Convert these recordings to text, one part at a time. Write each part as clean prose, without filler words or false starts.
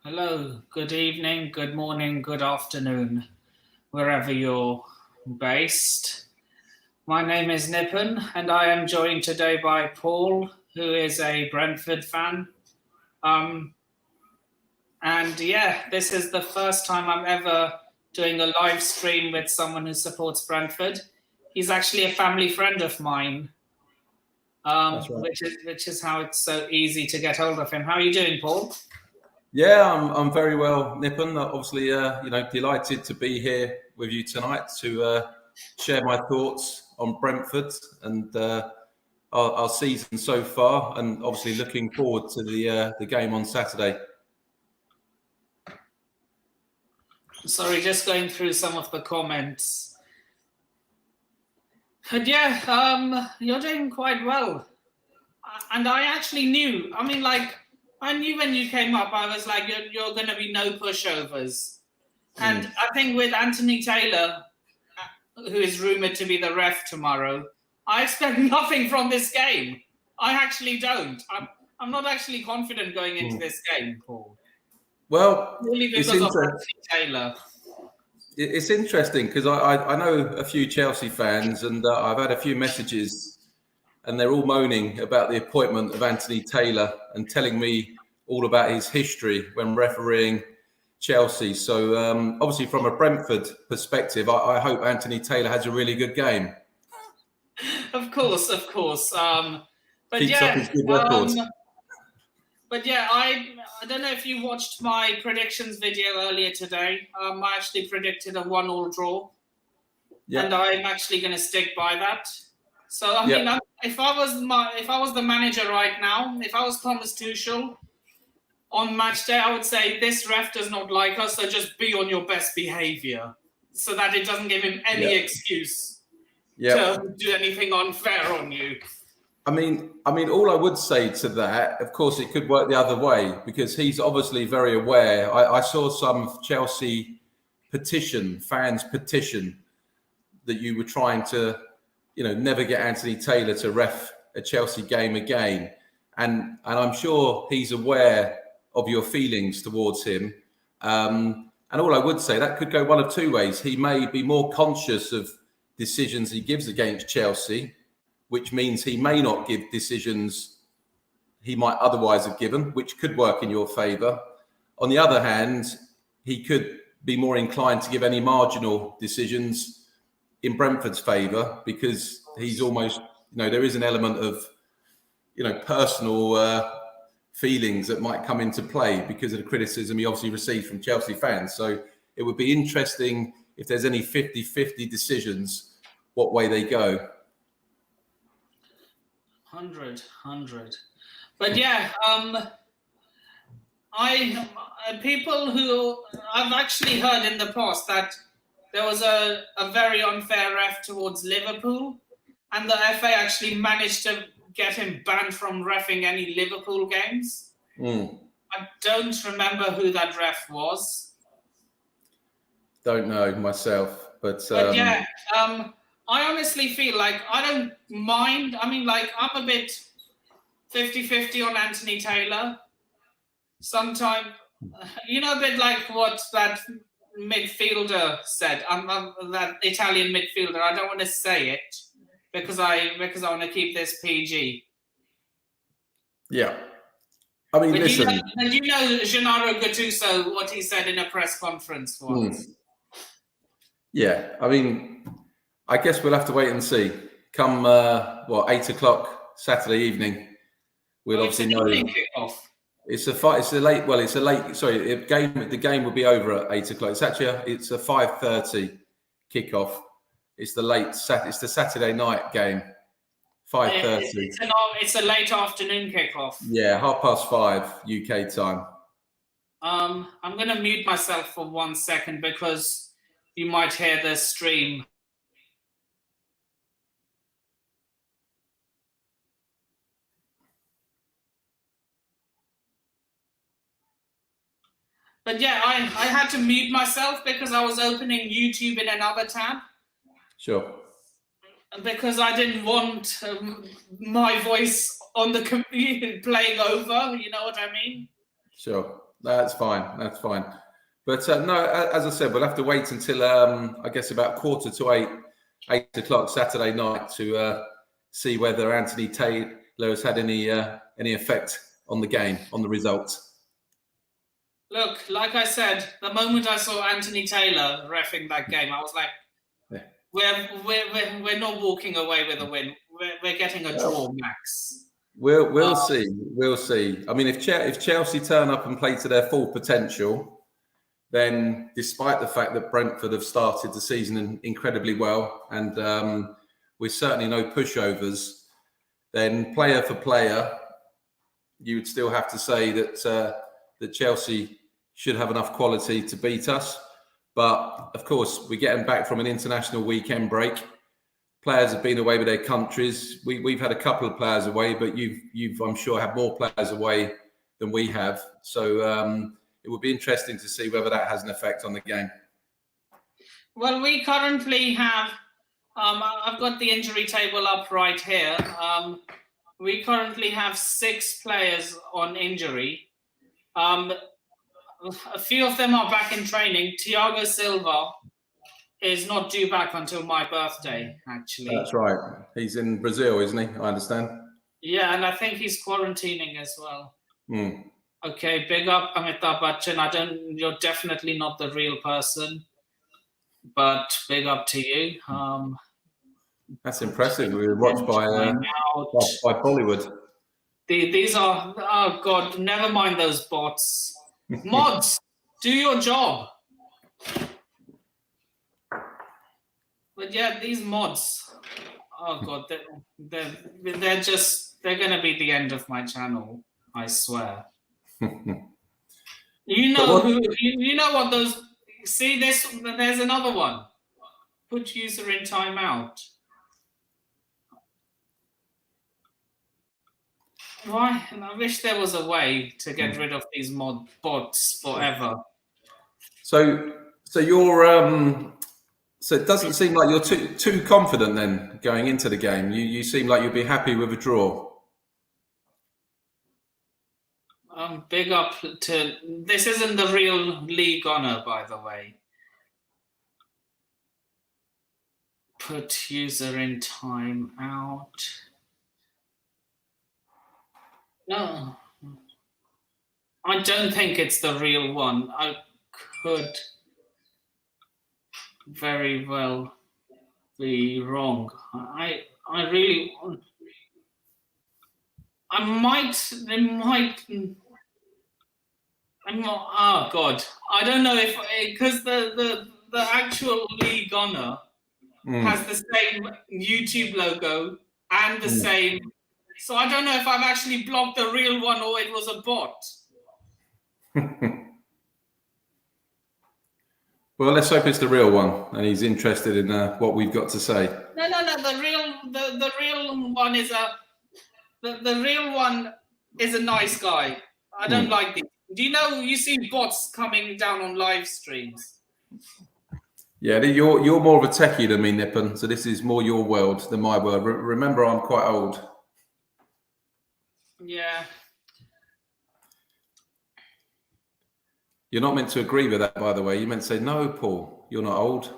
Hello, good evening, good morning, good afternoon, wherever you're based. My name is Nippon, and I am joined today by Paul, who is a Brentford fan. This is the first time I'm ever doing a live stream with someone who supports Brentford. He's actually a family friend of mine, That's right. which is how it's so easy to get hold of him. How are you doing, Paul? Yeah, I'm very well, Nippon. Obviously, delighted to be here with you tonight to share my thoughts on Brentford and our season so far, and obviously looking forward to the game on Saturday. Sorry, just going through some of the comments. But you're doing quite well. And I actually knew. I knew when you came up, I was like, you're going to be no pushovers. And I think with Anthony Taylor, who is rumored to be the ref tomorrow, I expect nothing from this game. I actually don't. I'm not actually confident going into this game, Paul. Well, Only because of Anthony Taylor. It's interesting because I know a few Chelsea fans, and I've had a few messages, and they're all moaning about the appointment of Anthony Taylor and telling me all about his history when refereeing Chelsea. So obviously from a Brentford perspective, I hope Anthony Taylor has a really good game. Of course. Keeps up his good records. I don't know if you watched my predictions video earlier today. I actually predicted a 1-1 draw. Yep. And I'm actually going to stick by that. So if I was the manager right now, if I was Thomas Tuchel on match day, I would say this ref does not like us, so just be on your best behavior, so that it doesn't give him any excuse to do anything unfair on you. I mean, all I would say to that, of course, it could work the other way because he's obviously very aware. I saw some Chelsea fans petition that you were trying to, never get Anthony Taylor to ref a Chelsea game again. And I'm sure he's aware of your feelings towards him. And all I would say, that could go one of two ways. He may be more conscious of decisions he gives against Chelsea, which means he may not give decisions he might otherwise have given, which could work in your favour. On the other hand, he could be more inclined to give any marginal decisions in Brentford's favour because he's almost, there is an element of, personal feelings that might come into play because of the criticism he obviously received from Chelsea fans. So it would be interesting if there's any 50-50 decisions, what way they go. 100. But people who I've actually heard in the past that there was a very unfair ref towards Liverpool, and the FA actually managed to get him banned from reffing any Liverpool games. I don't remember who that ref was. Don't know myself, but I honestly feel like I don't mind. I mean, like, I'm a bit 50-50 on Anthony Taylor. Sometimes, a bit like what that midfielder said. That Italian midfielder. I don't want to say it because I want to keep this PG. Yeah. I mean, listen. Gennaro Gattuso, what he said in a press conference once. Yeah, I mean, I guess we'll have to wait and see. Come 8:00 Saturday evening, we'll obviously know. Kickoff. The game will be over at 8:00. It's a 5:30 kickoff. It's the Saturday night game. 5:30. It's a late afternoon kickoff. Yeah, 5:30 UK time. I'm gonna mute myself for 1 second because you might hear the stream. But I had to mute myself because I was opening YouTube in another tab. Sure. Because I didn't want my voice on the computer playing over. You know what I mean? Sure. That's fine. That's fine. But no, as I said, we'll have to wait until I guess about 8:15 Saturday night to see whether Anthony Taylor has had any effect on the game, on the result. Look, like I said, the moment I saw Anthony Taylor reffing that game, I was like, we're not walking away with a win. We're getting a draw, Max. We'll see. We'll see. I mean, if Chelsea turn up and play to their full potential, then despite the fact that Brentford have started the season incredibly well, and with certainly no pushovers, then player for player, you would still have to say that that Chelsea should have enough quality to beat us. But of course, we're getting back from an international weekend break. Players have been away with their countries. We've had a couple of players away, but you've I'm sure had more players away than we have. So it would be interesting to see whether that has an effect on the game. Well, we currently have. I've got the injury table up right here. We currently have 6 players on injury. A few of them are back in training. Thiago Silva is not due back until my birthday, actually. That's right. He's in Brazil, isn't he? I understand. Yeah, and I think he's quarantining as well. Mm. Okay, big up Amitabh Bachchan. You're definitely not the real person, but big up to you. That's impressive. We were watched by Bollywood. These are, oh God, never mind those bots. Mods, do your job. But yeah, these mods, oh God, they're going to be the end of my channel, I swear. You know what those, see this, there's another one. Put user in timeout. Why? And I wish there was a way to get rid of these mod bots forever. So you're so it doesn't seem like you're too confident then going into the game. You seem like you'll be happy with a draw. Big up to, this isn't the real league honor, by the way. Put user in timeout. No, I don't think it's the real one. I could very well be wrong. I really, I'm not, oh God, I don't know if, because the actual league honor has the same YouTube logo and the same. So I don't know if I've actually blocked the real one or it was a bot. Well, let's hope it's the real one, and he's interested in what we've got to say. No. The real one is the real one is a nice guy. I don't like these. Do you know you see bots coming down on live streams? Yeah, you're more of a techie than me, Nippon. So this is more your world than my world. Remember, I'm quite old. Yeah. You're not meant to agree with that, by the way. You meant to say, no, Paul, you're not old.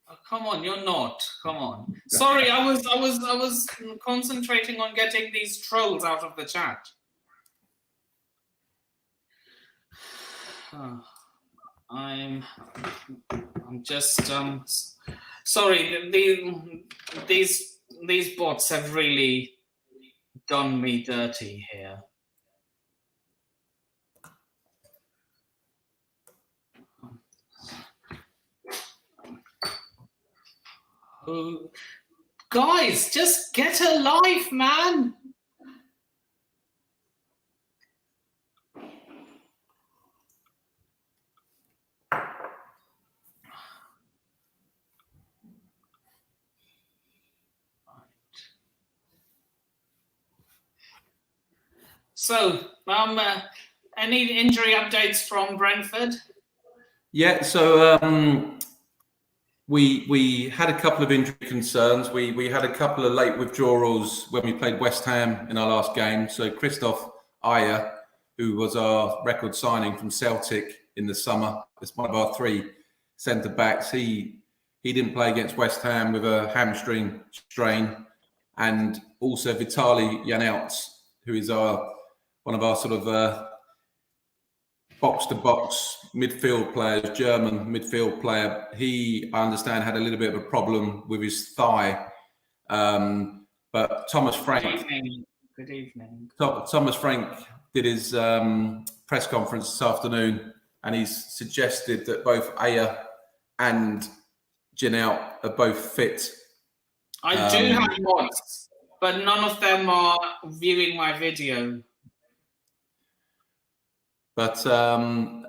Oh, come on, you're not. Come on. Sorry, I was concentrating on getting these trolls out of the chat. I'm just sorry. These bots have really done me dirty here. Oh, guys, just get a life, man. So, any injury updates from Brentford? Yeah, so we had a couple of injury concerns. We had a couple of late withdrawals when we played West Ham in our last game. So Christoph Ayer who was our record signing from Celtic in the summer. It's one of our 3 centre backs. He didn't play against West Ham with a hamstring strain, and also Vitaly Janelt, who is one of our sort of box-to-box midfield players, German midfield player. He, I understand, had a little bit of a problem with his thigh. But Thomas Frank. Good evening. Thomas Frank did his press conference this afternoon, and he's suggested that both Aya and Janelt are both fit. I do have mods, but none of them are viewing my video. But so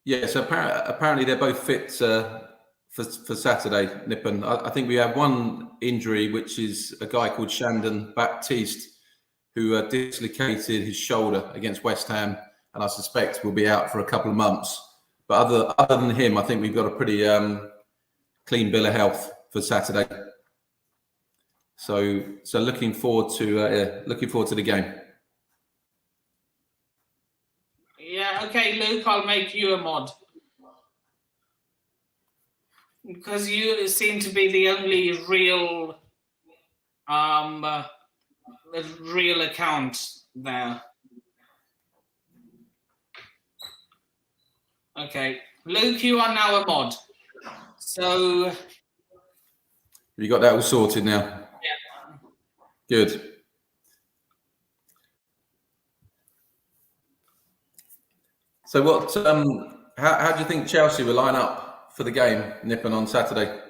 apparently they're both fit for Saturday, Nippon. I think we have one injury, which is a guy called Shandon Baptiste, who dislocated his shoulder against West Ham, and I suspect will be out for a couple of months. But other than him, I think we've got a pretty clean bill of health for Saturday. So looking forward to the game. Yeah, okay, Luke, I'll make you a mod. Because you seem to be the only real account there. Okay, Luke, you are now a mod. So you got that all sorted now? Yeah. Good. So what? How do you think Chelsea will line up for the game, Nippon, on Saturday?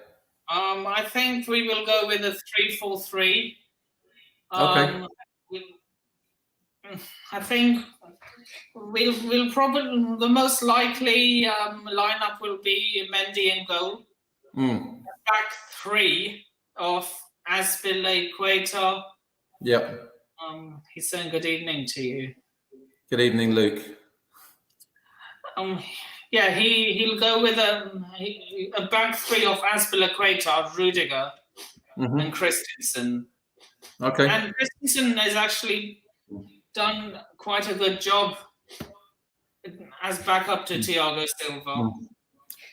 I think we will go with a 3-4-3. Okay. I think we'll probably, the most likely lineup will be Mendy in goal. Back 3 of Azpilicueta. Yep. He's saying good evening to you. Good evening, Luke. Yeah, he'll go with a back 3 of Azpilicueta, Rudiger, and Christensen. Okay. And Christensen has actually done quite a good job as backup to Thiago Silva.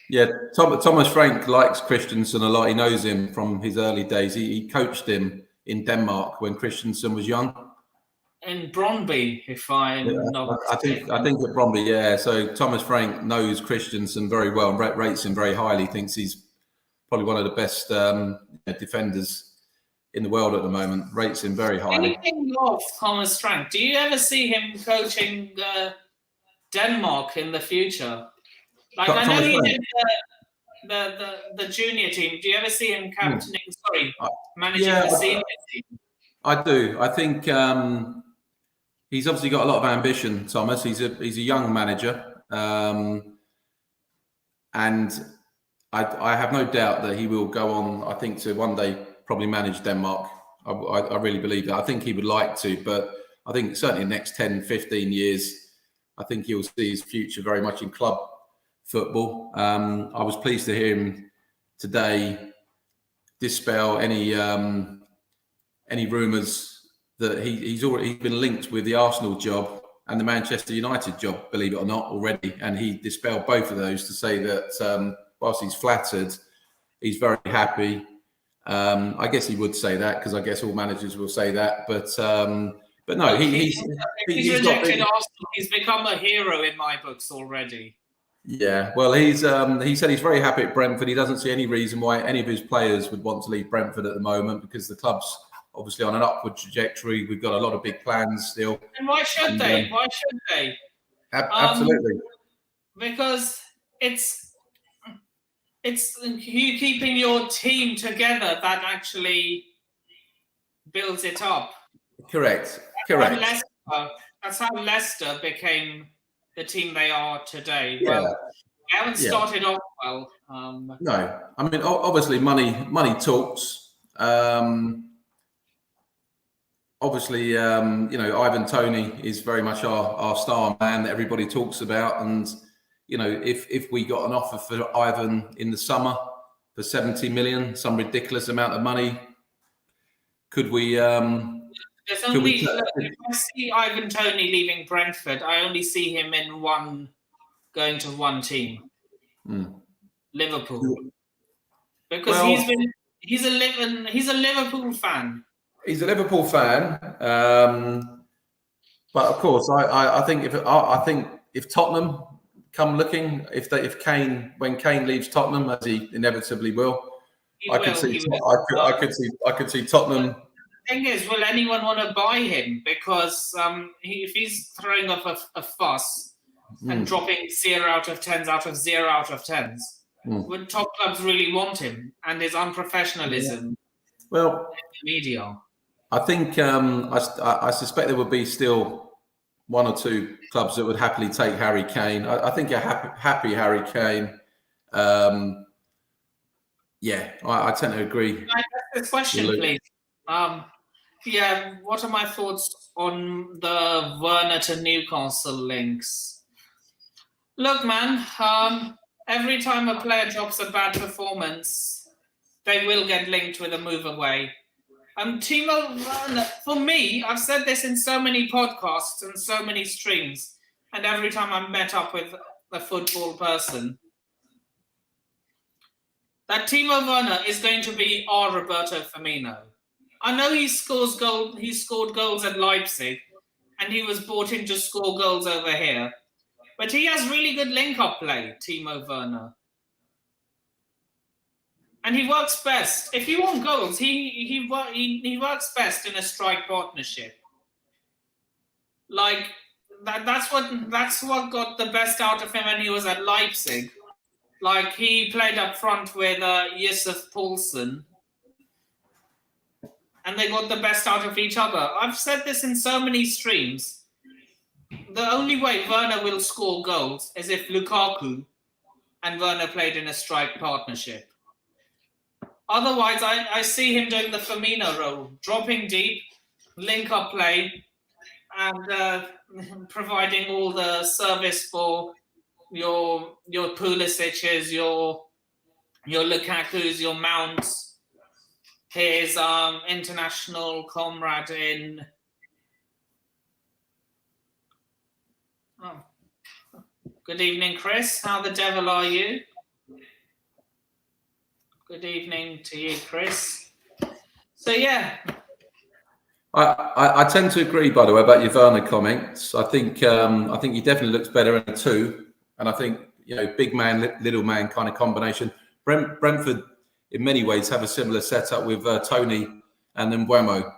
Yeah, Thomas Frank likes Christensen a lot. He knows him from his early days. He coached him in Denmark when Christensen was young. In Brøndby, if I'm not mistaken. I think at Brøndby, yeah. So Thomas Frank knows Christensen very well and rates him very highly. Thinks he's probably one of the best defenders in the world at the moment. Rates him very highly. Speaking of Thomas Frank, do you ever see him coaching Denmark in the future? Like I know he did the junior team. Do you ever see him managing the senior team? I do. I think he's obviously got a lot of ambition, Thomas. He's a young manager, and I have no doubt that he will go on. I think to one day probably manage Denmark. I really believe that. I think he would like to, but I think certainly in the next 10, 15 years, I think he'll see his future very much in club football. I was pleased to hear him today dispel any rumours that he's been linked with the Arsenal job and the Manchester United job, believe it or not, already. And he dispelled both of those to say that whilst he's flattered, he's very happy. I guess he would say that because I guess all managers will say that. But no, he's rejected Arsenal. He's become a hero in my books already. Yeah, well, he said he's very happy at Brentford. He doesn't see any reason why any of his players would want to leave Brentford at the moment because the club's obviously on an upward trajectory. We've got a lot of big plans still. And why should they? Why should they? Absolutely. Because it's you keeping your team together that actually builds it up. Correct. That's how Leicester became the team they are today. Yeah. Well, they haven't started off well. No, I mean obviously money talks. Obviously, Ivan Toney is very much our star man that everybody talks about, and if we got an offer for Ivan in the summer for 70 million, some ridiculous amount of money, could we There's only, look, if I see Ivan Toney leaving Brentford, I only see him in going to one team, Liverpool, because he's a Liverpool fan. He's a Liverpool fan, but of course, I think if Tottenham come looking, when Kane leaves Tottenham, as he inevitably will, I could see Tottenham. The thing is, will anyone want to buy him? Because if he's throwing up a fuss and dropping 0 out of 10s out of 0 out of 10s, would top clubs really want him? And his unprofessionalism, media. I think I suspect there would be still 1 or 2 clubs that would happily take Harry Kane. I think a happy Harry Kane. I tend to agree. Can I ask this question, please? What are my thoughts on the Werner to Newcastle links? Look, man, every time a player drops a bad performance, they will get linked with a move away. Timo Werner, for me, I've said this in so many podcasts and so many streams, and every time I'm met up with a football person, that Timo Werner is going to be our Roberto Firmino. I know he scored goals at Leipzig, and he was brought in to score goals over here. But he has really good link-up play, Timo Werner. And he works best. If you want goals, he works best in a strike partnership. Like that's what got the best out of him when he was at Leipzig. Like he played up front with Yusuf Poulsen, and they got the best out of each other. I've said this in so many streams. The only way Werner will score goals is if Lukaku and Werner played in a strike partnership. Otherwise, I see him doing the Firmino role, dropping deep, link-up play, and providing all the service for your Pulisic's, your Lukaku's, your Mounts, his international comrade in. Oh, good evening, Chris. How the devil are you? Good evening to you, Chris. So yeah. I tend to agree, by the way, about your Werner comments. I think he definitely looks better in a 2, and I think big man, little man kind of combination. Brentford, in many ways, have a similar setup with Toney and then Mbeumo.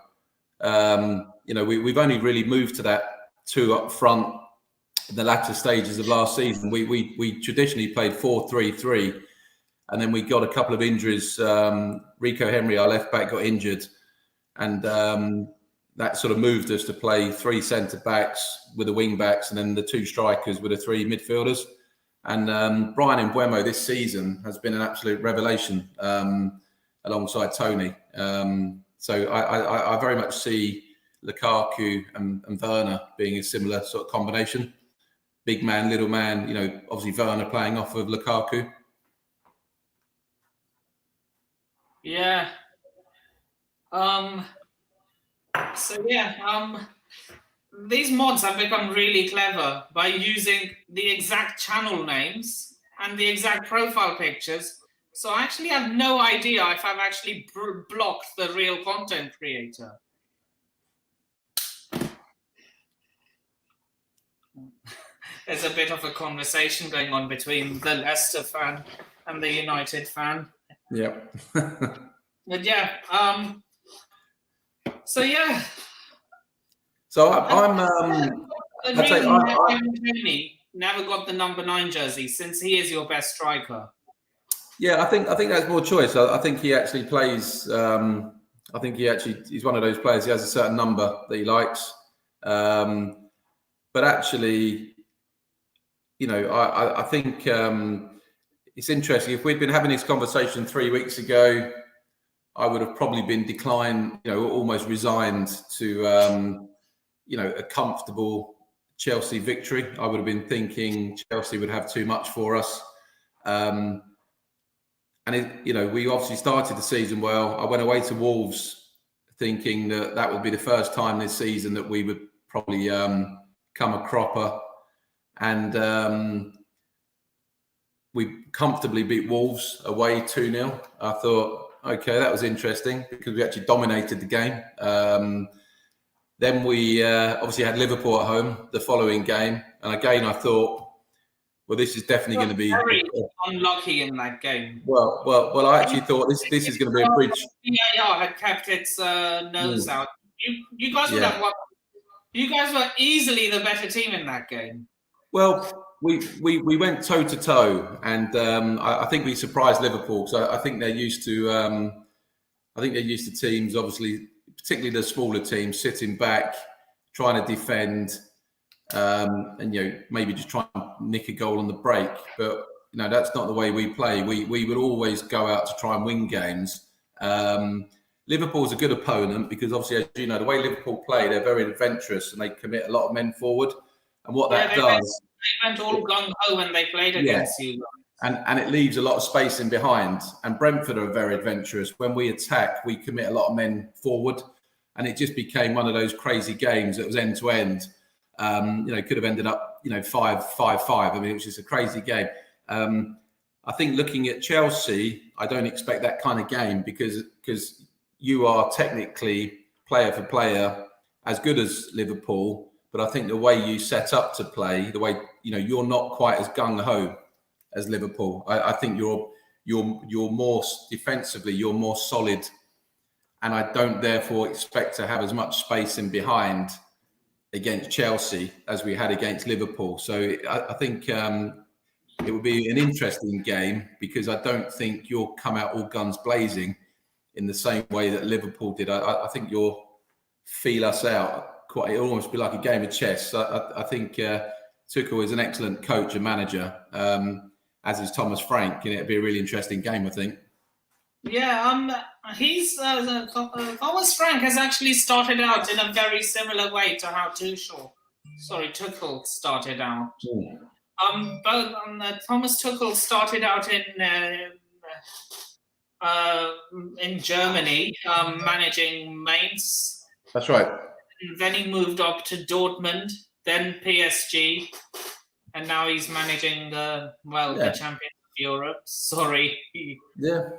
We've only really moved to that 2 up front in the latter stages of last season. We traditionally played 4-3-3, and then we got a couple of injuries. Rico Henry, our left back, got injured, and that sort of moved us to play 3 centre backs with the wing backs, and then the 2 strikers with the 3 midfielders. And Brian Mbeumo this season has been an absolute revelation alongside Toney. So I very much see Lukaku and Werner being a similar sort of combination. Big man, little man. Obviously Werner playing off of Lukaku. Yeah. These mods have become really clever by using the exact channel names and the exact profile pictures. So I actually have no idea if I've actually blocked the real content creator. There's a bit of a conversation going on between the Leicester fan and the United fan. Yeah. But yeah. So yeah. So I'm. Tony never got the number 9 jersey, since he is your best striker. Yeah, I think that's more choice. I think he actually plays. I think he's one of those players. He has a certain number that he likes. But actually, I think it's interesting. If we'd been having this conversation 3 weeks ago, I would have probably been declined, almost resigned to, a comfortable Chelsea victory. I would have been thinking Chelsea would have too much for us. We obviously started the season well. I went away to Wolves thinking that would be the first time this season that we would probably come a cropper. And we comfortably beat Wolves away 2-0. I thought, okay, that was interesting because we actually dominated the game. Then we obviously had Liverpool at home the following game. And again, I thought, well, this is definitely going to be very unlucky in that game. Well, I actually thought this is going to be a bridge. VAR had kept its nose out. You guys would have won. You guys were easily the better team in that game. Well, we went toe to toe, and I think we surprised Liverpool. So I think they're used to. I think they're used to teams, obviously, particularly the smaller teams, sitting back, trying to defend. And maybe just try and nick a goal on the break, but that's not the way we play. We would always go out to try and win games. Liverpool's a good opponent because obviously, as you know, the way Liverpool play, they're very adventurous and they commit a lot of men forward. And what that does, they went all gung ho when they played against you. And it leaves a lot of space in behind. And Brentford are very adventurous. When we attack, we commit a lot of men forward, and it just became one of those crazy games that was end to end. Could have ended up, 5-5. I mean, it was just a crazy game. I think looking at Chelsea, I don't expect that kind of game because you are technically player for player as good as Liverpool, but I think the way you set up to play, the way you're not quite as gung ho as Liverpool. I think you're more defensively, you're more solid, and I don't therefore expect to have as much space in behind against Chelsea as we had against Liverpool. So I think it would be an interesting game because I don't think you'll come out all guns blazing in the same way that Liverpool did. I think you'll feel us out. It'll almost be like a game of chess. I think Tuchel is an excellent coach and manager, as is Thomas Frank, and it'll be a really interesting game, I think. Yeah, he's Thomas Frank has actually started out in a very similar way to how Tuchel started out. Thomas Tuchel started out in Germany, managing Mainz. That's right. And then he moved up to Dortmund, then PSG, and now he's managing the Champions of Europe. Sorry. Yeah.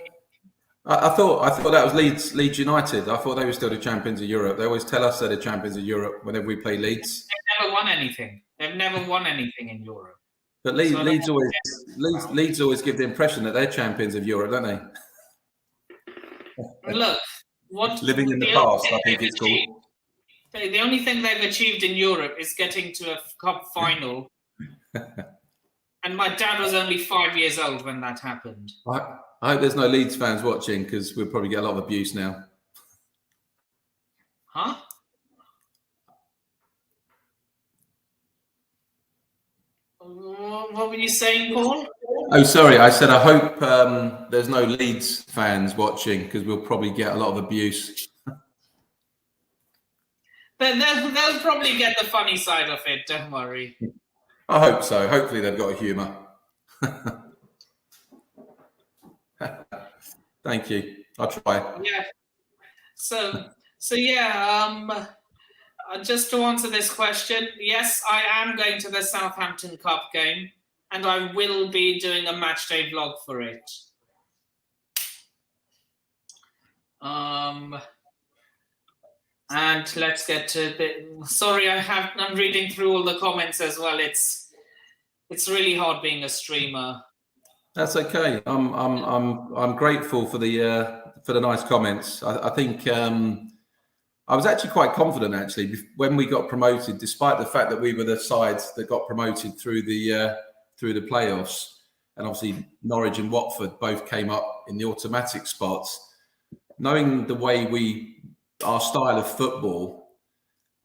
I thought that was Leeds United. I thought they were still the champions of Europe. They always tell us they're the champions of Europe whenever we play Leeds. They've never won anything. They've never won anything in Europe. But Leeds always give the impression that they're champions of Europe, don't they? Look, living in the past, I think it's called. The only thing they've achieved in Europe is getting to a cup final. And my dad was only 5 years old when that happened. I hope there's no Leeds fans watching because we'll probably get a lot of abuse now. Huh? What were you saying, Paul? Oh, sorry. I said I hope there's no Leeds fans watching because we'll probably get a lot of abuse. They'll probably get the funny side of it. Don't worry. I hope so. Hopefully they've got a humour. Thank you. I'll try. Yeah. So just to answer this question, yes, I am going to the Southampton Cup game, and I will be doing a match day vlog for it. And let's get to the. Sorry, I'm reading through all the comments as well. It's really hard being a streamer. That's okay. I'm grateful for the nice comments. I think I was actually quite confident when we got promoted, despite the fact that we were the sides that got promoted through the playoffs, and obviously Norwich and Watford both came up in the automatic spots. Knowing the way our style of football,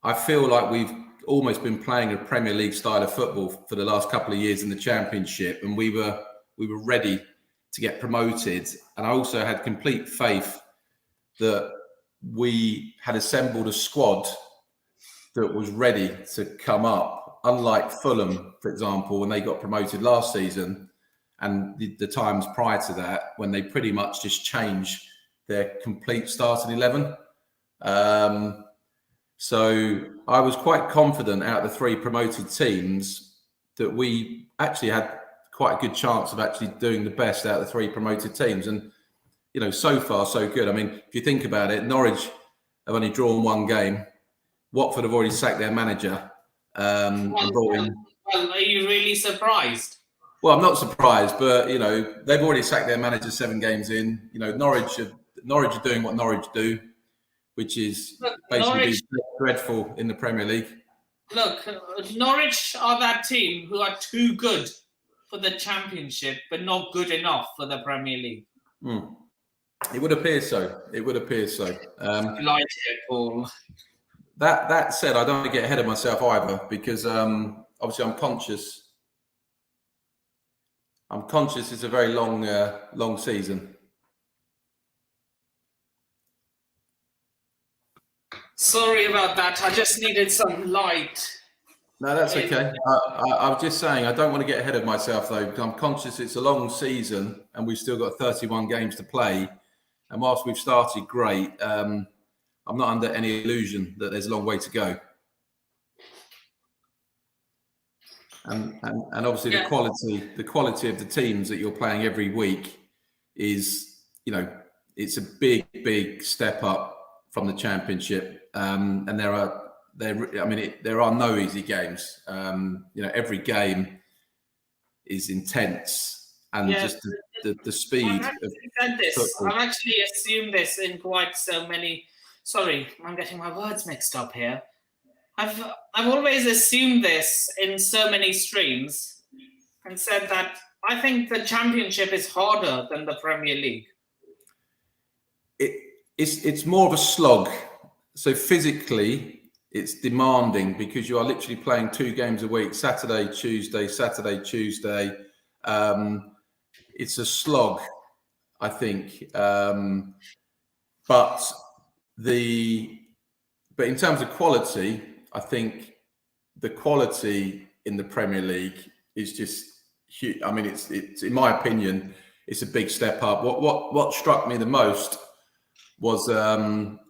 I feel like we've almost been playing a Premier League style of football for the last couple of years in the Championship, and we were ready to get promoted. And I also had complete faith that we had assembled a squad that was ready to come up, unlike Fulham, for example, when they got promoted last season, and the times prior to that, when they pretty much just changed their complete starting 11. So I was quite confident out of the 3 promoted teams that we actually had quite a good chance of actually doing the best out of the 3 promoted teams. And, so far, so good. I mean, if you think about it, Norwich have only drawn 1 game. Watford have already sacked their manager. And brought in... Well, are you really surprised? Well, I'm not surprised, but, they've already sacked their manager 7 games in. Norwich are doing what Norwich do, which is basically dreadful in the Premier League. Look, Norwich are that team who are too good for the Championship, but not good enough for the Premier League. It would appear so. Like it, Paul. That said, I don't want to get ahead of myself either, because obviously I'm conscious it's a very long season. Sorry about that. I just needed some light. No, that's okay. I was just saying I don't want to get ahead of myself, though, because I'm conscious it's a long season and we've still got 31 games to play. And whilst we've started great, I'm not under any illusion that there's a long way to go. And obviously the quality of the teams that you're playing every week is, it's a big step up from the Championship. And there are no easy games. Every game is intense, and just the speed of football. I've actually assumed this in quite so many. Sorry, I'm getting my words mixed up here. I've always assumed this in so many streams, and said that I think the Championship is harder than the Premier League. It's more of a slog. So physically, it's demanding because you are literally playing 2 games a week, Saturday, Tuesday. It's a slog, I think. But in terms of quality, I think the quality in the Premier League is just huge. I mean, it's in my opinion, it's a big step up. What struck me the most was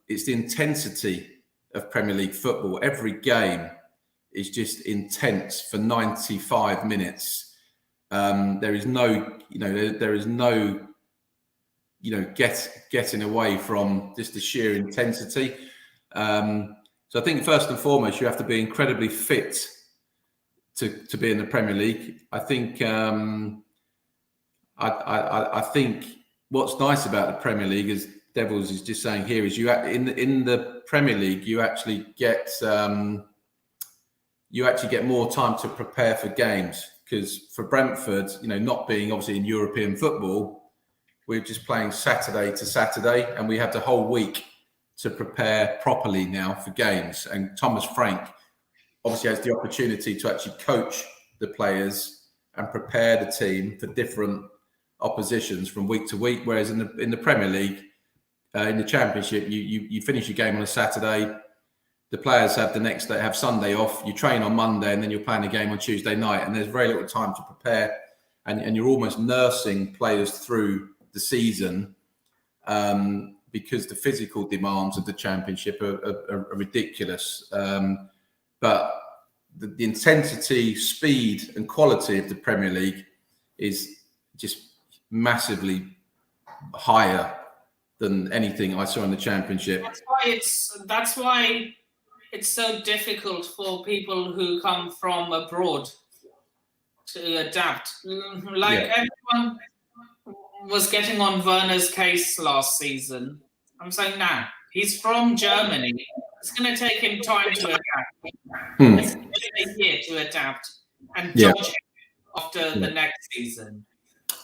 it's the intensity of Premier League football. Every game is just intense for 95 minutes. There is no getting away from just the sheer intensity. So I think first and foremost, you have to be incredibly fit to be in the Premier League. I think I think what's nice about the Premier League, as Devils is just saying here, is you in the Premier League you actually get more time to prepare for games, because for Brentford, not being obviously in European football, we're just playing Saturday to Saturday, and we have the whole week to prepare properly now for games. And Thomas Frank obviously has the opportunity to actually coach the players and prepare the team for different oppositions from week to week. Whereas in the Premier League, in the Championship, you finish your game on a Saturday. The players have the next day, have Sunday off. You train on Monday, and then you're playing a game on Tuesday night. And there's very little time to prepare, and you're almost nursing players through the season, because the physical demands of the Championship are ridiculous. But the intensity, speed, and quality of the Premier League is just massively higher than anything I saw in the Championship. That's why it's so difficult for people who come from abroad to adapt. Everyone was getting on Werner's case last season. I'm saying, nah, he's from Germany. It's going to take him time to adapt. It's going to take a year to adapt and judge him after the next season.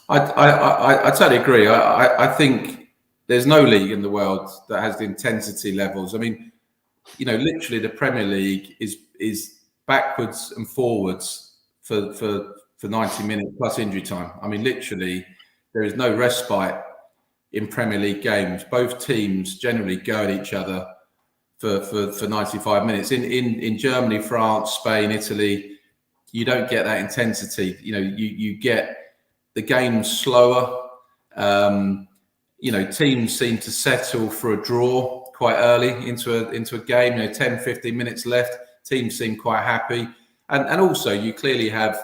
I totally agree. I think there's no league in the world that has the intensity levels. I mean, literally the Premier League is backwards and forwards for 90 minutes plus injury time. I mean, literally, there is no respite in Premier League games. Both teams generally go at each other for 95 minutes. In Germany, France, Spain, Italy, you don't get that intensity. You get the game slower. Teams seem to settle for a draw quite early into a game. 10, 15 minutes left. Teams seem quite happy, and also you clearly have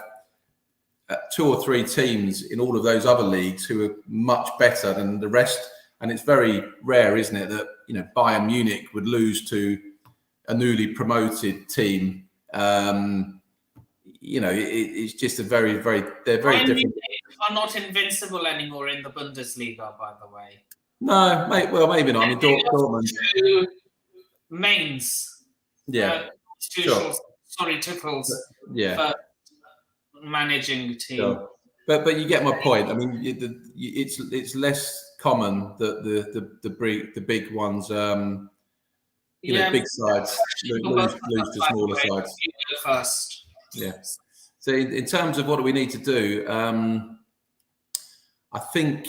2 or 3 teams in all of those other leagues who are much better than the rest. And it's very rare, isn't it, that Bayern Munich would lose to a newly promoted team. It's just a very, very, they're very Bayern different. Munich are not invincible anymore in the Bundesliga, by the way. No, maybe not. I mean, Dortmund. Mainz. Yeah. Sure. Sorry, Tuchel's managing team. Sure. But you get my point. I mean, it's less common that the big ones, big sides lose to smaller sides. First. Yeah. So in terms of what do we need to do, I think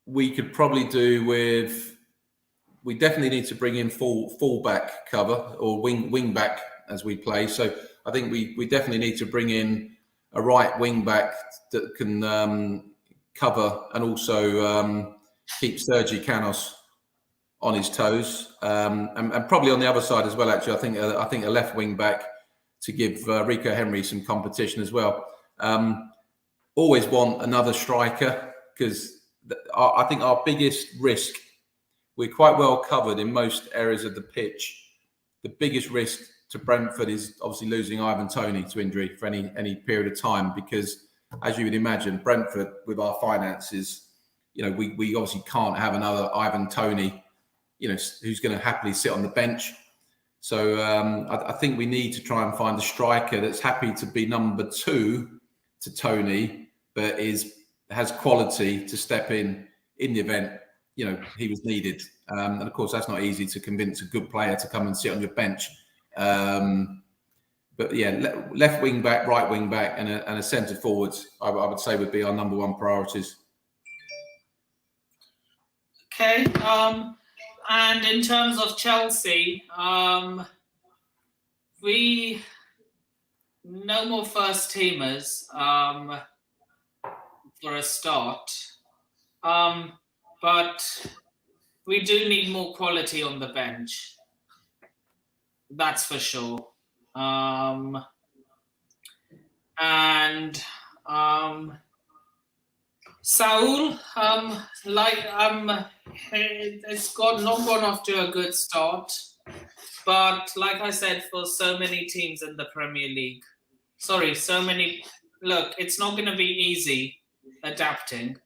we could probably do with. We definitely need to bring in full-back cover or wing back as we play. So I think we definitely need to bring in a right wing back that can cover and also keep Sergi Canos on his toes, and probably on the other side as well. Actually, I think a left wing back to give Rico Henry some competition as well. Always want another striker because I think our biggest risk. We're quite well covered in most areas of the pitch. The biggest risk to Brentford is obviously losing Ivan Toney to injury for any period of time, because as you would imagine, Brentford with our finances, we obviously can't have another Ivan Toney, who's going to happily sit on the bench. So I think we need to try and find a striker that's happy to be number 2 to Toney, but has quality to step in the event he was needed, and of course that's not easy to convince a good player to come and sit on your bench. But yeah, left wing back, right wing back, and a centre forwards, I would say would be our number 1 priorities. Okay, and in terms of Chelsea, we no more first teamers for a start. But we do need more quality on the bench. That's for sure. Saul, it's not gone off to a good start. But like I said, for so many teams in the Premier League, look, it's not going to be easy adapting.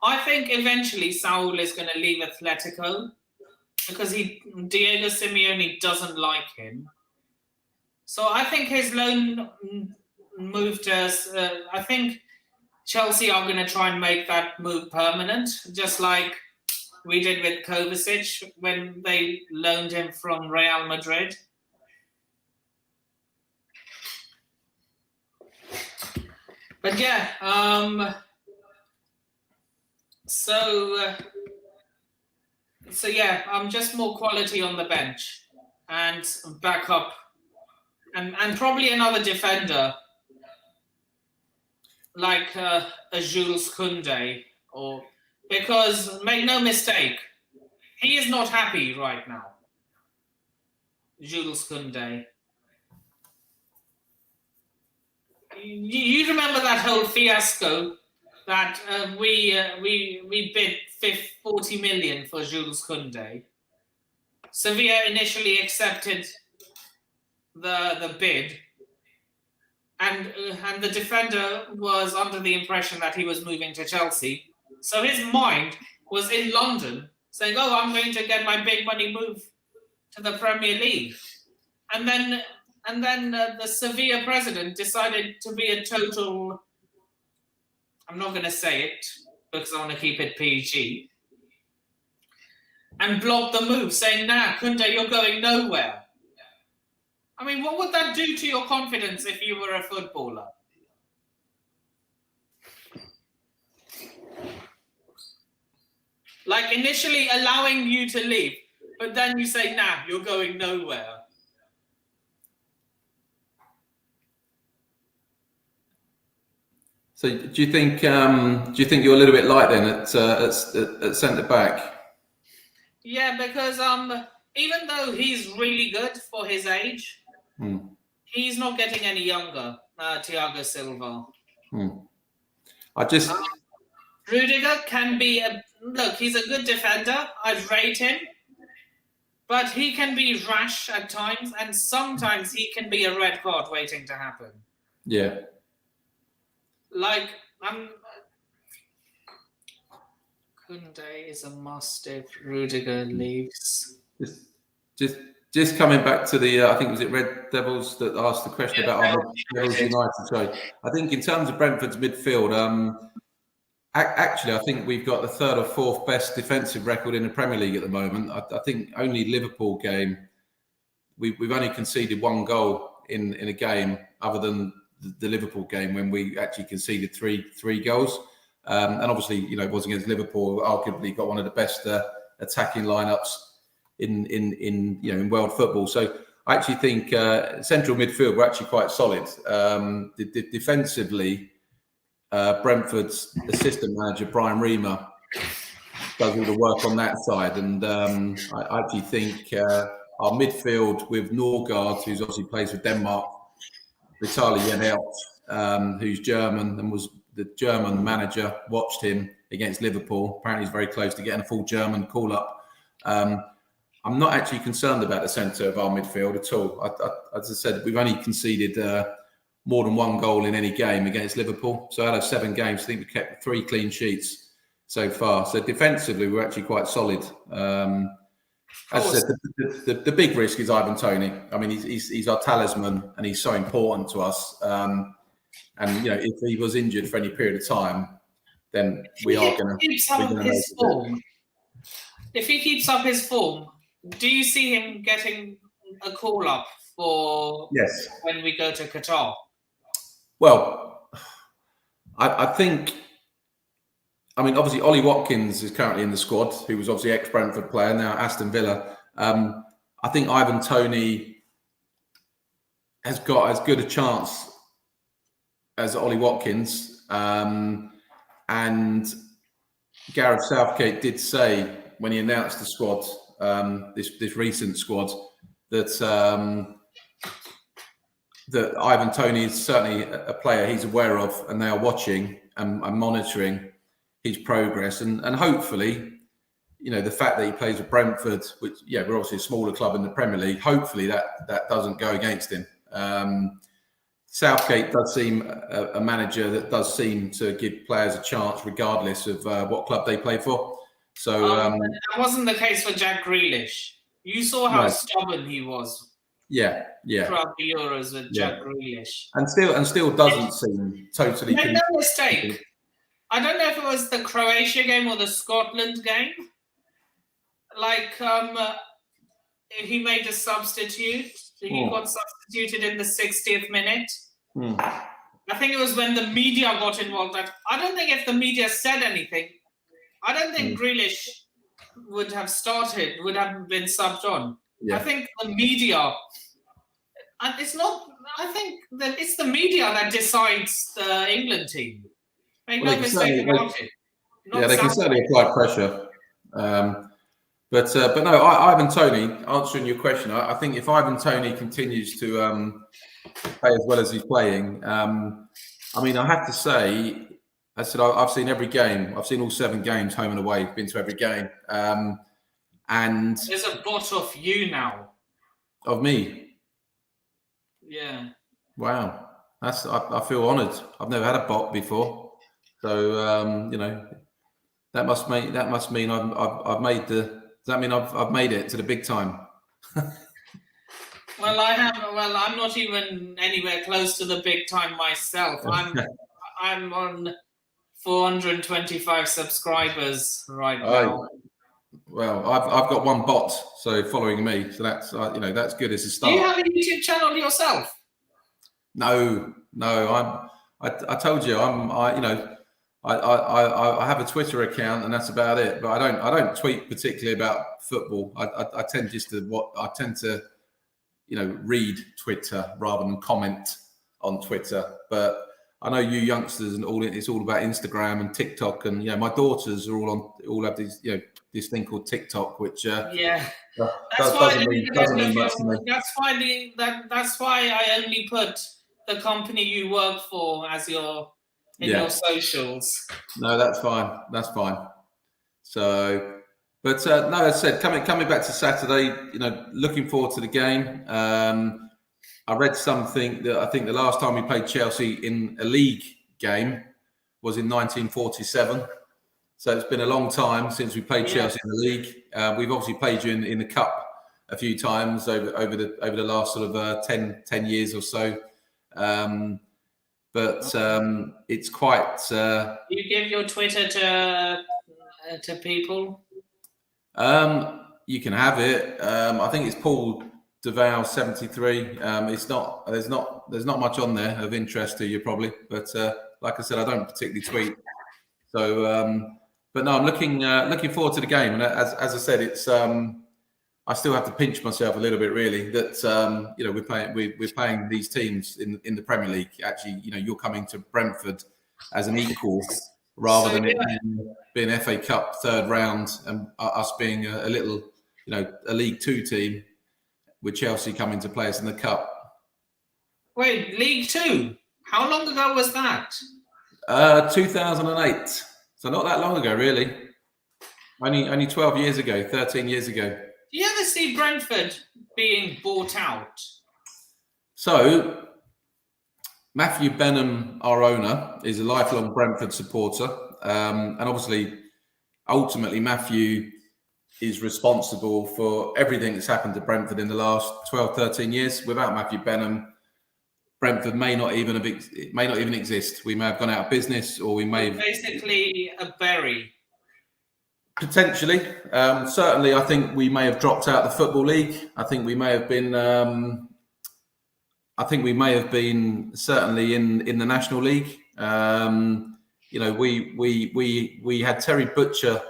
I think eventually Saul is going to leave Atletico because Diego Simeone doesn't like him. So I think his loan move to I think Chelsea are going to try and make that move permanent, just like we did with Kovacic when they loaned him from Real Madrid. But yeah, So yeah, just more quality on the bench and backup, and probably another defender like a Jules Koundé, because make no mistake, he is not happy right now. Jules Koundé. You remember that whole fiasco that we bid 40 million for Jules Koundé. Sevilla initially accepted the bid, and the defender was under the impression that he was moving to Chelsea. So his mind was in London, saying, "Oh, I'm going to get my big money move to the Premier League," and then the Sevilla president decided to be a total. I'm not going to say it because I want to keep it PG. And blocked the move, saying, "Nah, Koundé, you're going nowhere." I mean, what would that do to your confidence if you were a footballer? Like initially allowing you to leave, but then you say, "Nah, you're going nowhere." So do you think you're a little bit light then at centre back? Yeah, because even though he's really good for his age, he's not getting any younger. Thiago Silva. I just Rudiger can be look. He's a good defender. I rate him, but he can be rash at times, and sometimes he can be a red card waiting to happen. Yeah. Like Kunde is a must if Rudiger leaves. Just coming back to the, I think was it Red Devils that asked the question about our Devils United. So I think in terms of Brentford's midfield, actually I think we've got the third or fourth best defensive record in the Premier League at the moment. I think only Liverpool game we've only conceded one goal in a game, other than the Liverpool game when we actually conceded three goals. And obviously, it was against Liverpool, arguably got one of the best attacking lineups in world football. So I actually think central midfield were actually quite solid. Defensively, Brentford's assistant manager Brian Reamer does all the work on that side, and I actually think our midfield with Norgard, who's obviously plays for Denmark, Vitaly Janelt, who's German and was the German manager, watched him against Liverpool. Apparently he's very close to getting a full German call-up. I'm not actually concerned about the centre of our midfield at all. As I said, we've only conceded more than one goal in any game against Liverpool. So out of 7 games, I think we kept 3 clean sheets so far. So defensively, we're actually quite solid. As I said, the big risk is Ivan Toney. I mean, he's our talisman, and he's so important to us. And if he was injured for any period of time, then we are going to keep up his form. If he keeps up his form, do you see him getting a call up for when we go to Qatar? Well, I think. I mean, obviously, Ollie Watkins is currently in the squad, who was obviously ex-Brentford player, now Aston Villa. I think Ivan Toney has got as good a chance as Ollie Watkins. And Gareth Southgate did say when he announced the squad, this recent squad, that Ivan Toney is certainly a player he's aware of, and they are watching and monitoring his progress, and hopefully, the fact that he plays with Brentford, which we're obviously a smaller club in the Premier League, hopefully that doesn't go against him. Southgate does seem a manager that does seem to give players a chance regardless of what club they play for. So that wasn't the case for Jack Grealish. You saw how stubborn he was. Yeah. Throughout the Euros with Jack Grealish, and still doesn't seem totally. Make no mistake. I don't know if it was the Croatia game or the Scotland game. Like, he made a substitute. He got substituted in the 60th minute. I think it was when the media got involved. I don't think if the media said anything, I don't think Grealish would have been subbed on. I think the media, and it's not. I think that it's the media that decides the England team. Make no mistake about it. They can certainly apply pressure. But no, Ivan Toney, answering your question, I think if Ivan Toney continues to play as well as he's playing, I mean, I have to say, I said I've seen every game. I've seen all 7 games, home and away. Been to every game. And there's a bot of you now. Of me? Yeah. Wow, I feel honoured. I've never had a bot before. So that must mean I've made the. Does that mean I've made it to the big time? Well, I have. Well, I'm not even anywhere close to the big time myself. I'm on 425 subscribers right now. Well, I've got 1 bot, so following me. So that's that's good as a start. Do you have a YouTube channel yourself? No. I told you I have a Twitter account, and that's about it. But I don't tweet particularly about football. I tend to read Twitter rather than comment on Twitter. But I know you youngsters and it's all about Instagram and TikTok, and my daughters are all have these this thing called TikTok, which That's doesn't mean much to me. That's why I only put the company you work for as your socials. No, that's fine. That's fine. So, but no, as I said, coming back to Saturday, looking forward to the game. I read something that I think the last time we played Chelsea in a league game was in 1947. So it's been a long time since we played Chelsea in the league. We've obviously played you in the cup a few times over the last sort of 10 years or so. But it's quite. You give your Twitter to people. You can have it. I think it's Paul Deval 73. It's not. There's not much on there of interest to you probably. But like I said, I don't particularly tweet. So, but no, I'm looking forward to the game. And as I said, it's. I still have to pinch myself a little bit, really. That we're playing these teams in the Premier League. Actually, you're coming to Brentford as an equal, rather than it being FA Cup third round, and us being a little, a League Two team, with Chelsea coming to play us in the cup. Wait, League Two? How long ago was that? 2008. So not that long ago, really. Only 12 years ago, 13 years ago. Do you ever see Brentford being bought out? So, Matthew Benham, our owner, is a lifelong Brentford supporter. And obviously, ultimately, Matthew is responsible for everything that's happened to Brentford in the last 12, 13 years. Without Matthew Benham, Brentford may not even exist. We may have gone out of business, or we may have... Basically, a bury. Potentially. Certainly, I think we may have dropped out of the Football League. I think we may have been... certainly in the National League. We had Terry Butcher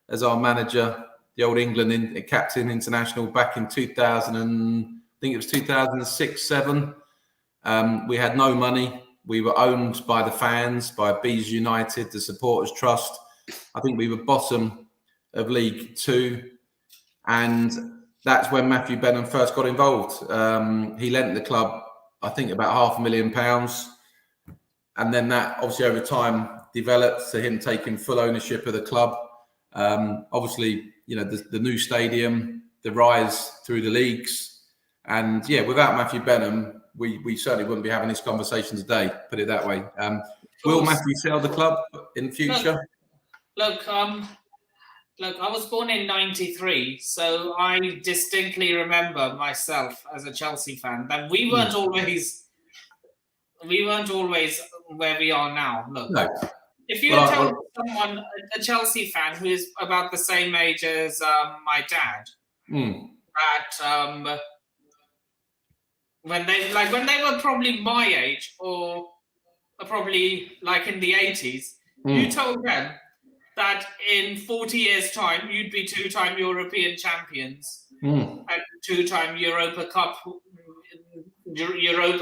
as our manager, the old England captain international, back in 2006-7. We had no money. We were owned by the fans, by Bees United, the Supporters Trust. I think we were bottom of League Two, and that's when Matthew Benham first got involved. He lent the club, I think, about £500,000, and then that obviously over time developed to him taking full ownership of the club. Obviously, the new stadium, the rise through the leagues, and without Matthew Benham, we certainly wouldn't be having this conversation today. Put it that way. Will Matthew sell the club in the future? Look, I was born in '93, so I distinctly remember myself as a Chelsea fan that we weren't always where we are now. Look, no. If you tell someone, a Chelsea fan who is about the same age as my dad, that when they were probably my age or probably like in the 80s, you told them that in 40 years' time, you'd be two-time European champions and two-time Europa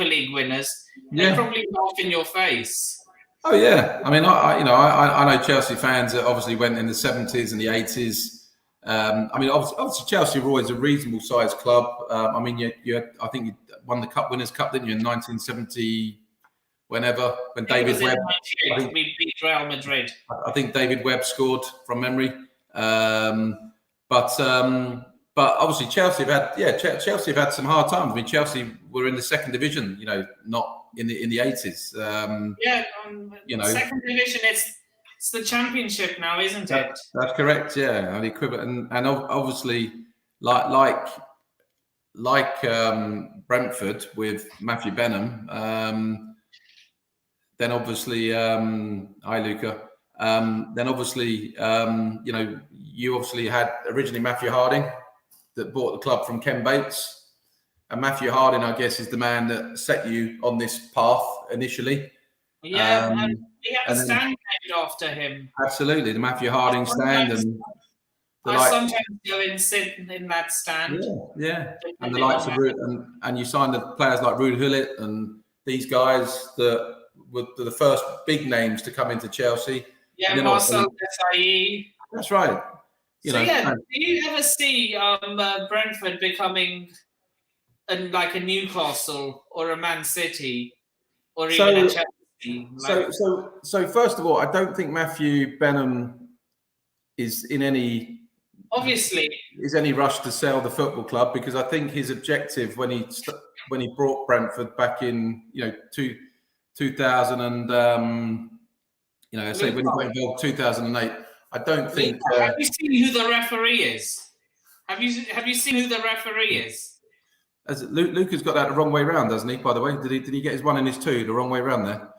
League winners. They'd probably laugh in your face. Oh yeah, I mean, I know Chelsea fans that obviously went in the 70s and the 80s. I mean, obviously Chelsea were always a reasonable sized club. I mean, I think you won the Cup Winners' Cup, didn't you, in 1970? When David Webb, we beat Real Madrid. I think David Webb scored from memory. But obviously Chelsea have had some hard times. I mean, Chelsea were in the second division, not in the 80s. Second division, it's the Championship now, isn't it? That's correct. Yeah, the equivalent, and obviously like Brentford with Matthew Benham. Then obviously, hi Luca. Then obviously, you obviously had originally Matthew Harding that bought the club from Ken Bates, and Matthew Harding, I guess, is the man that set you on this path initially. Yeah, and we have a stand named after him. Absolutely, the Matthew Harding stand, and I sometimes go and sit in that stand. Yeah, and the likes of and you signed the players like Ruud Gullit and these guys that were the first big names to come into Chelsea. Yeah, Marcel Desailly. That's right. do you ever see Brentford becoming like a Newcastle or a Man City or even a Chelsea? So first of all, I don't think Matthew Benham is in any rush to sell the football club, because I think his objective when he brought Brentford back in 2000 and I say when he got involved 2008. I don't think. Have you seen who the referee is? Have you seen who the referee is? Luca's got that the wrong way round, doesn't he? By the way, did he get his 1 and his 2 the wrong way round there?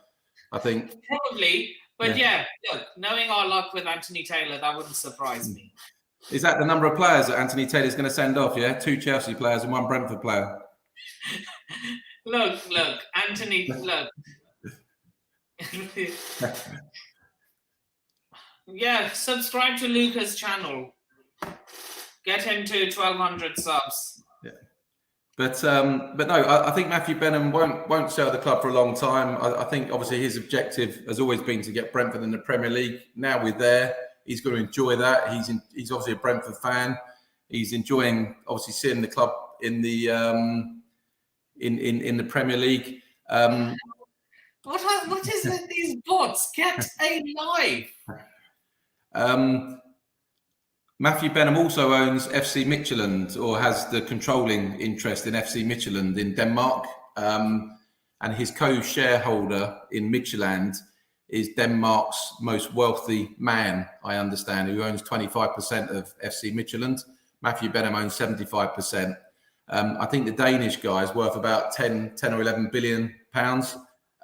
I think probably, but look, knowing our luck with Anthony Taylor, that wouldn't surprise me. Is that the number of players that Anthony Taylor's going to send off? Yeah, 2 Chelsea players and 1 Brentford player. Look, Anthony, look. Yeah, subscribe to Luca's channel. Get him to 1,200 subs. Yeah, but no, I think Matthew Benham won't sell the club for a long time. I think obviously his objective has always been to get Brentford in the Premier League. Now we're there, he's going to enjoy that. He's obviously a Brentford fan. He's enjoying obviously seeing the club in the in the Premier League. What is with these bots? Get a life. Matthew Benham also owns FC Midtjylland, or has the controlling interest in FC Midtjylland in Denmark, and his co-shareholder in Midtjylland is Denmark's most wealthy man, I understand, who owns 25% of FC Midtjylland. Matthew Benham owns 75%. I think the Danish guy is worth about 10 or 11 billion pounds.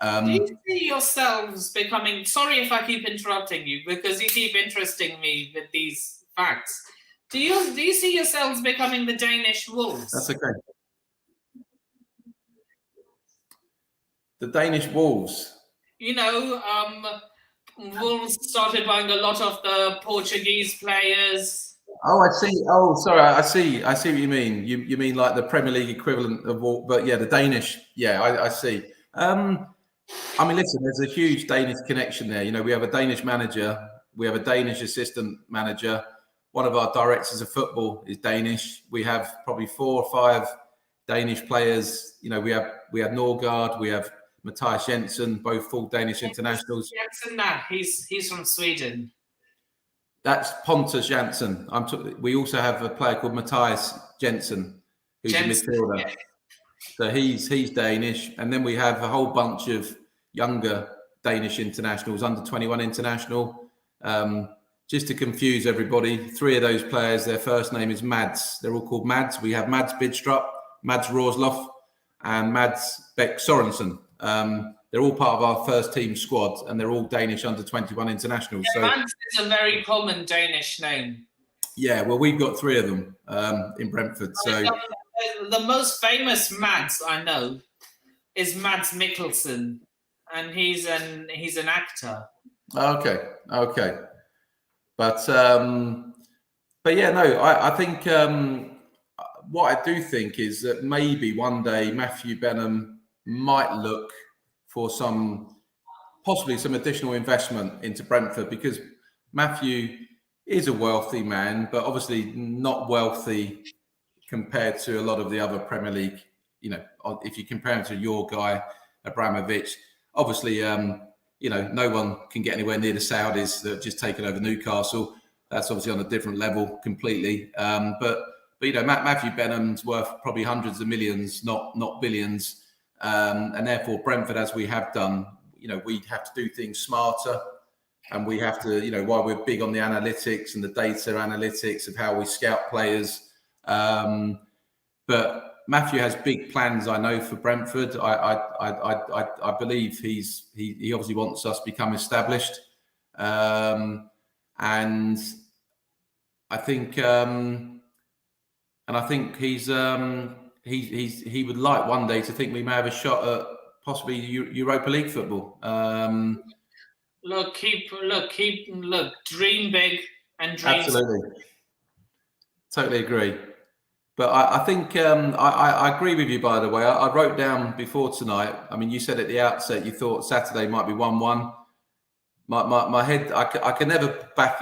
Do you see yourselves becoming, sorry if I keep interrupting you, because you keep interesting me with these facts. Do you see yourselves becoming the Danish Wolves? That's okay. The Danish Wolves. Wolves started buying a lot of the Portuguese players. Oh, I see. Oh, sorry. I see what you mean. You mean like the Premier League equivalent of Wolves, but yeah, the Danish. Yeah, I see. I mean, listen, there's a huge Danish connection there. We have a Danish manager. We have a Danish assistant manager. One of our directors of football is Danish. We have probably 4 or 5 Danish players. We have Norgard. We have Mathias Jensen, both full Danish internationals. Jensen, he's from Sweden. That's Pontus Janssen. We also have a player called Mathias Jensen, who's a midfielder. Yeah. So he's Danish, and then we have a whole bunch of younger Danish internationals, under 21 international. Just to confuse everybody, 3 of those players, their first name is Mads. They're all called Mads. We have Mads Bidstrup, Mads Rorsloff, and Mads Beck Sorensen. They're all part of our first team squad, and they're all Danish under 21 internationals. Yeah, so Mads is a very common Danish name. Yeah, well, we've got 3 of them in Brentford. So the most famous Mads I know is Mads Mikkelsen, and he's an actor. Okay. But yeah, no, I think what I do think is that maybe one day Matthew Benham might look for possibly some additional investment into Brentford, because Matthew is a wealthy man, but obviously not wealthy compared to a lot of the other Premier League. If you compare him to your guy, Abramovich, obviously, no one can get anywhere near the Saudis that have just taken over Newcastle. That's obviously on a different level completely. But Matthew Benham's worth probably hundreds of millions, not billions. And therefore, Brentford, as we have done, we have to do things smarter, and we have to, while we're big on the analytics and the data analytics of how we scout players. But Matthew has big plans, I know, for Brentford. I believe he obviously wants us to become established, and I think he would like one day to think we may have a shot at possibly Europa League football. Look, dream big and dream. Absolutely, totally agree. But I think I agree with you. By the way, I wrote down before tonight. I mean, you said at the outset you thought Saturday might be 1-1. My head, I can never back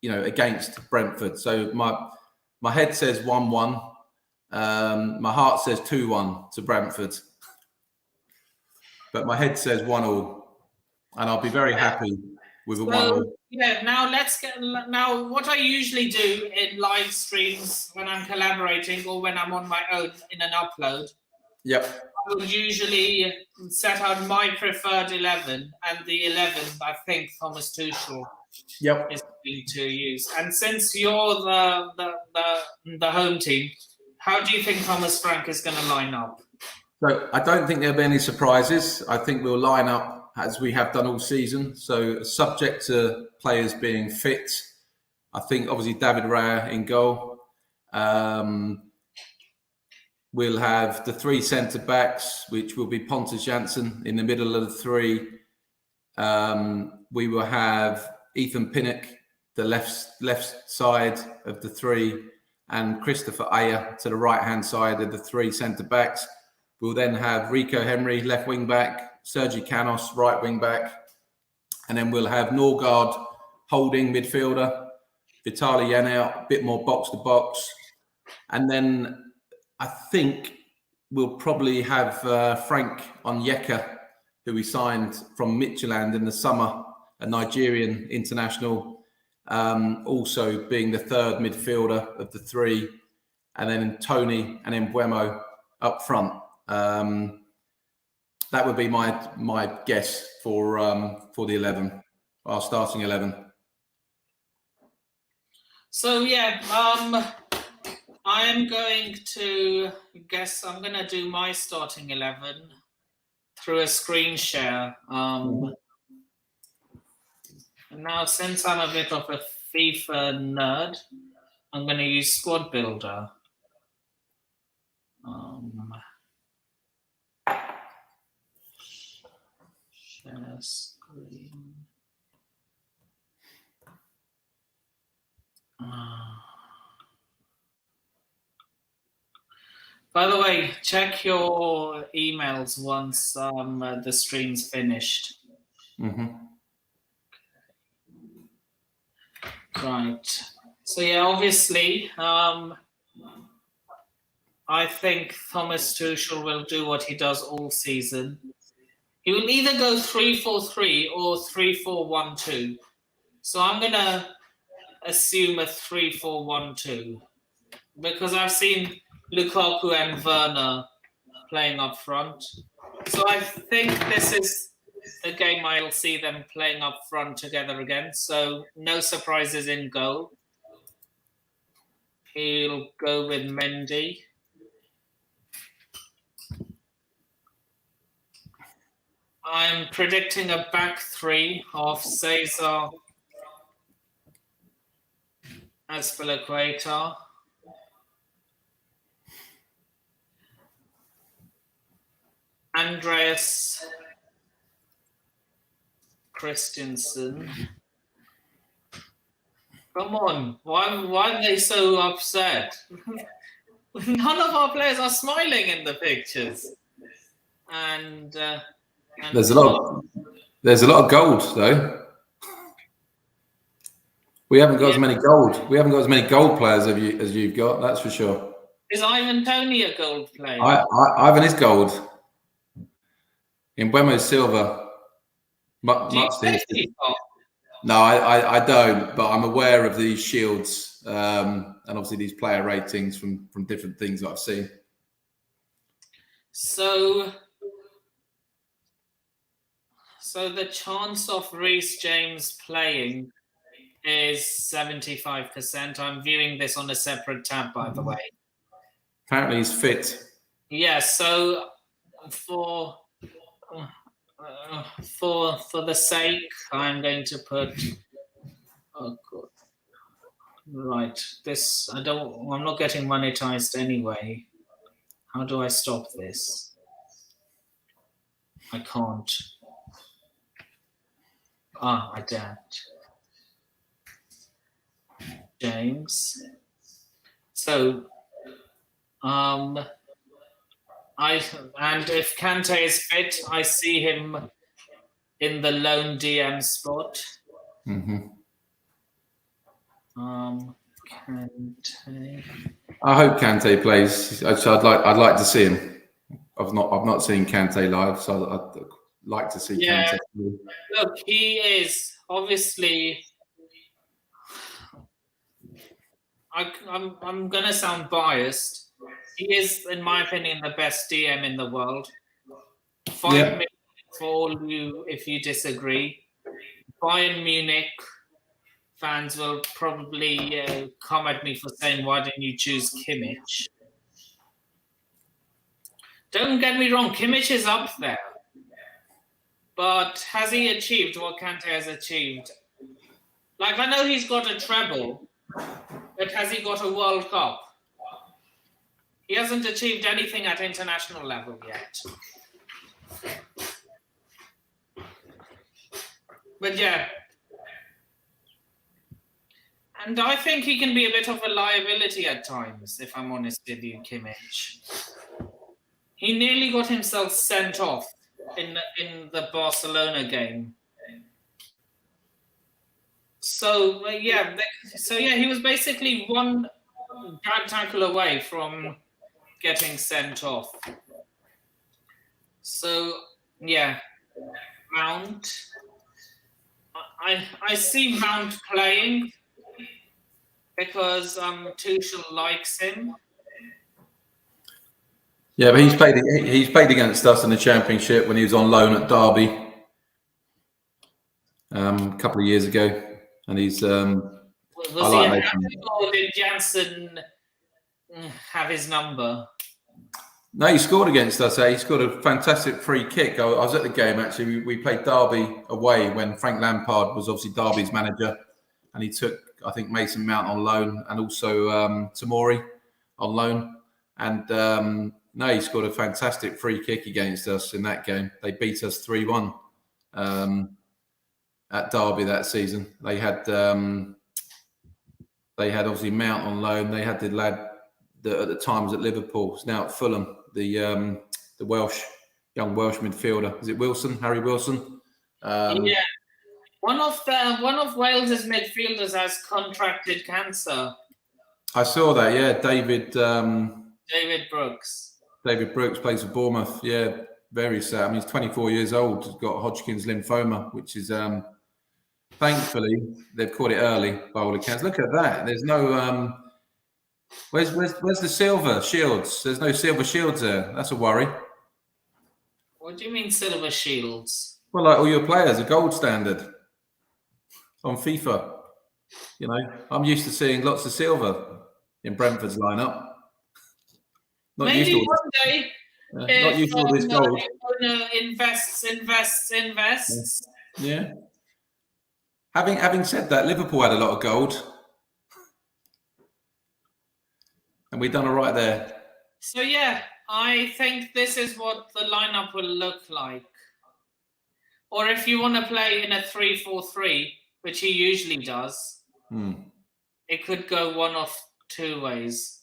against Brentford. So my head says 1-1. My heart says 2-1 to Brentford. But my head says 1-1. And I'll be very happy with a 1-1. Yeah, now what I usually do in live streams when I'm collaborating or when I'm on my own in an upload. Yep. I would usually set out my preferred 11, and the 11 I think Thomas Tuchel is going to use. And since you're the home team, how do you think Thomas Frank is going to line up? So I don't think there'll be any surprises. I think we'll line up as we have done all season. So subject to players being fit, I think obviously David Raya in goal. We'll have the 3 centre-backs, which will be Pontus Jansson in the middle of the 3. We will have Ethan Pinnock, the left side of the 3, and Christopher Ayer to the right-hand side of the 3 centre-backs. We'll then have Rico Henry, left wing-back, Sergi Canos, right wing-back, and then we'll have Norgard holding midfielder, Vitaly Janelt, a bit more box-to-box, and then I think we'll probably have Frank Onyeka, who we signed from Midtjylland in the summer, a Nigerian international, also being the 3rd midfielder of the 3, and then Tony and Mbeumo up front. That would be my guess for the 11, our starting 11. So yeah, I'm going to do my starting 11 through a screen share. Now, since I'm a bit of a FIFA nerd, I'm going to use Squad Builder. Share screen. By the way, check your emails once the stream's finished. Right. So yeah, obviously, I think Thomas Tuchel will do what he does all season. He will either go 3-4-3 or 3-4-1-2. So I'm going to assume a 3-4-1-2 because I've seen Lukaku and Werner playing up front. So I think this is a game I'll see them playing up front together again. So no surprises in goal. He'll go with Mendy. I'm predicting a back 3 of Cesar, Azpilicueta, Andreas Christensen. Come on, why are they so upset? None of our players are smiling in the pictures. And there's a lot of gold though. We haven't got as many gold. We haven't got as many gold players as you've got. That's for sure. Is Ivan Toney a gold player? Ivan is gold. Mbeumo is silver. Much no, I don't. But I'm aware of these shields and obviously these player ratings from different things that I've seen. So the chance of Reece James playing is 75%. I'm viewing this on a separate tab, by the way. Apparently he's fit. Yeah, so for the sake, I'm going to put right. I'm not getting monetized anyway. How do I stop this? I can't. I don't. James. So, and if Kante is fit, I see him in the lone DM spot. Kante. I hope Kante plays. I'd like to see him. I've not seen Kante live, so I'd like to see Kante. Look, he is obviously. I'm gonna sound biased. He is, in my opinion, the best DM in the world. 5 minutes for all you if you disagree. Bayern Munich fans will probably come at me for saying, why didn't you choose Kimmich? Don't get me wrong, Kimmich is up there. But has he achieved what Kante has achieved? Like, I know he's got a treble, but has he got a World Cup? He hasn't achieved anything at international level yet. But yeah. And I think he can be a bit of a liability at times, if I'm honest with you, Kimmich. He nearly got himself sent off in the Barcelona game. So, he was basically one bad tackle away from getting sent off. So, yeah, Mount. I see Mount playing because Tuchel likes him. Yeah, but he's played against us in the Championship when he was on loan at Derby a couple of years ago, and he's. Was he happy, or did Janssen have his number? No, he scored against us. He scored a fantastic free kick. I was at the game actually. We played Derby away when Frank Lampard was obviously Derby's manager, and he took, I think, Mason Mount on loan and also Tomori on loan. And he scored a fantastic free kick against us in that game. They beat us 3-1 at Derby that season. They had obviously Mount on loan. They had the lad that at the time was at Liverpool. He's now at Fulham. The young Welsh midfielder. Is it Wilson? Harry Wilson? Yeah. One of Wales's midfielders has contracted cancer. I saw that. Yeah, David Brooks. David Brooks plays for Bournemouth. Yeah, very sad. I mean, he's 24 years old. He's got Hodgkin's lymphoma, which is thankfully they've caught it early by all accounts. Look at that. There's no where's the silver shields? There's no silver shields there. That's a worry. What do you mean silver shields? Well, like all your players are gold standard on FIFA. You know, I'm used to seeing lots of silver in Brentford's lineup. Maybe one day, not used to all this gold. Invests. Yeah. Having said that, Liverpool had a lot of gold, and we've done all right there. So yeah, I think this is what the lineup will look like. Or if you want to play in a 3-4-3, which he usually does, it could go one of two ways.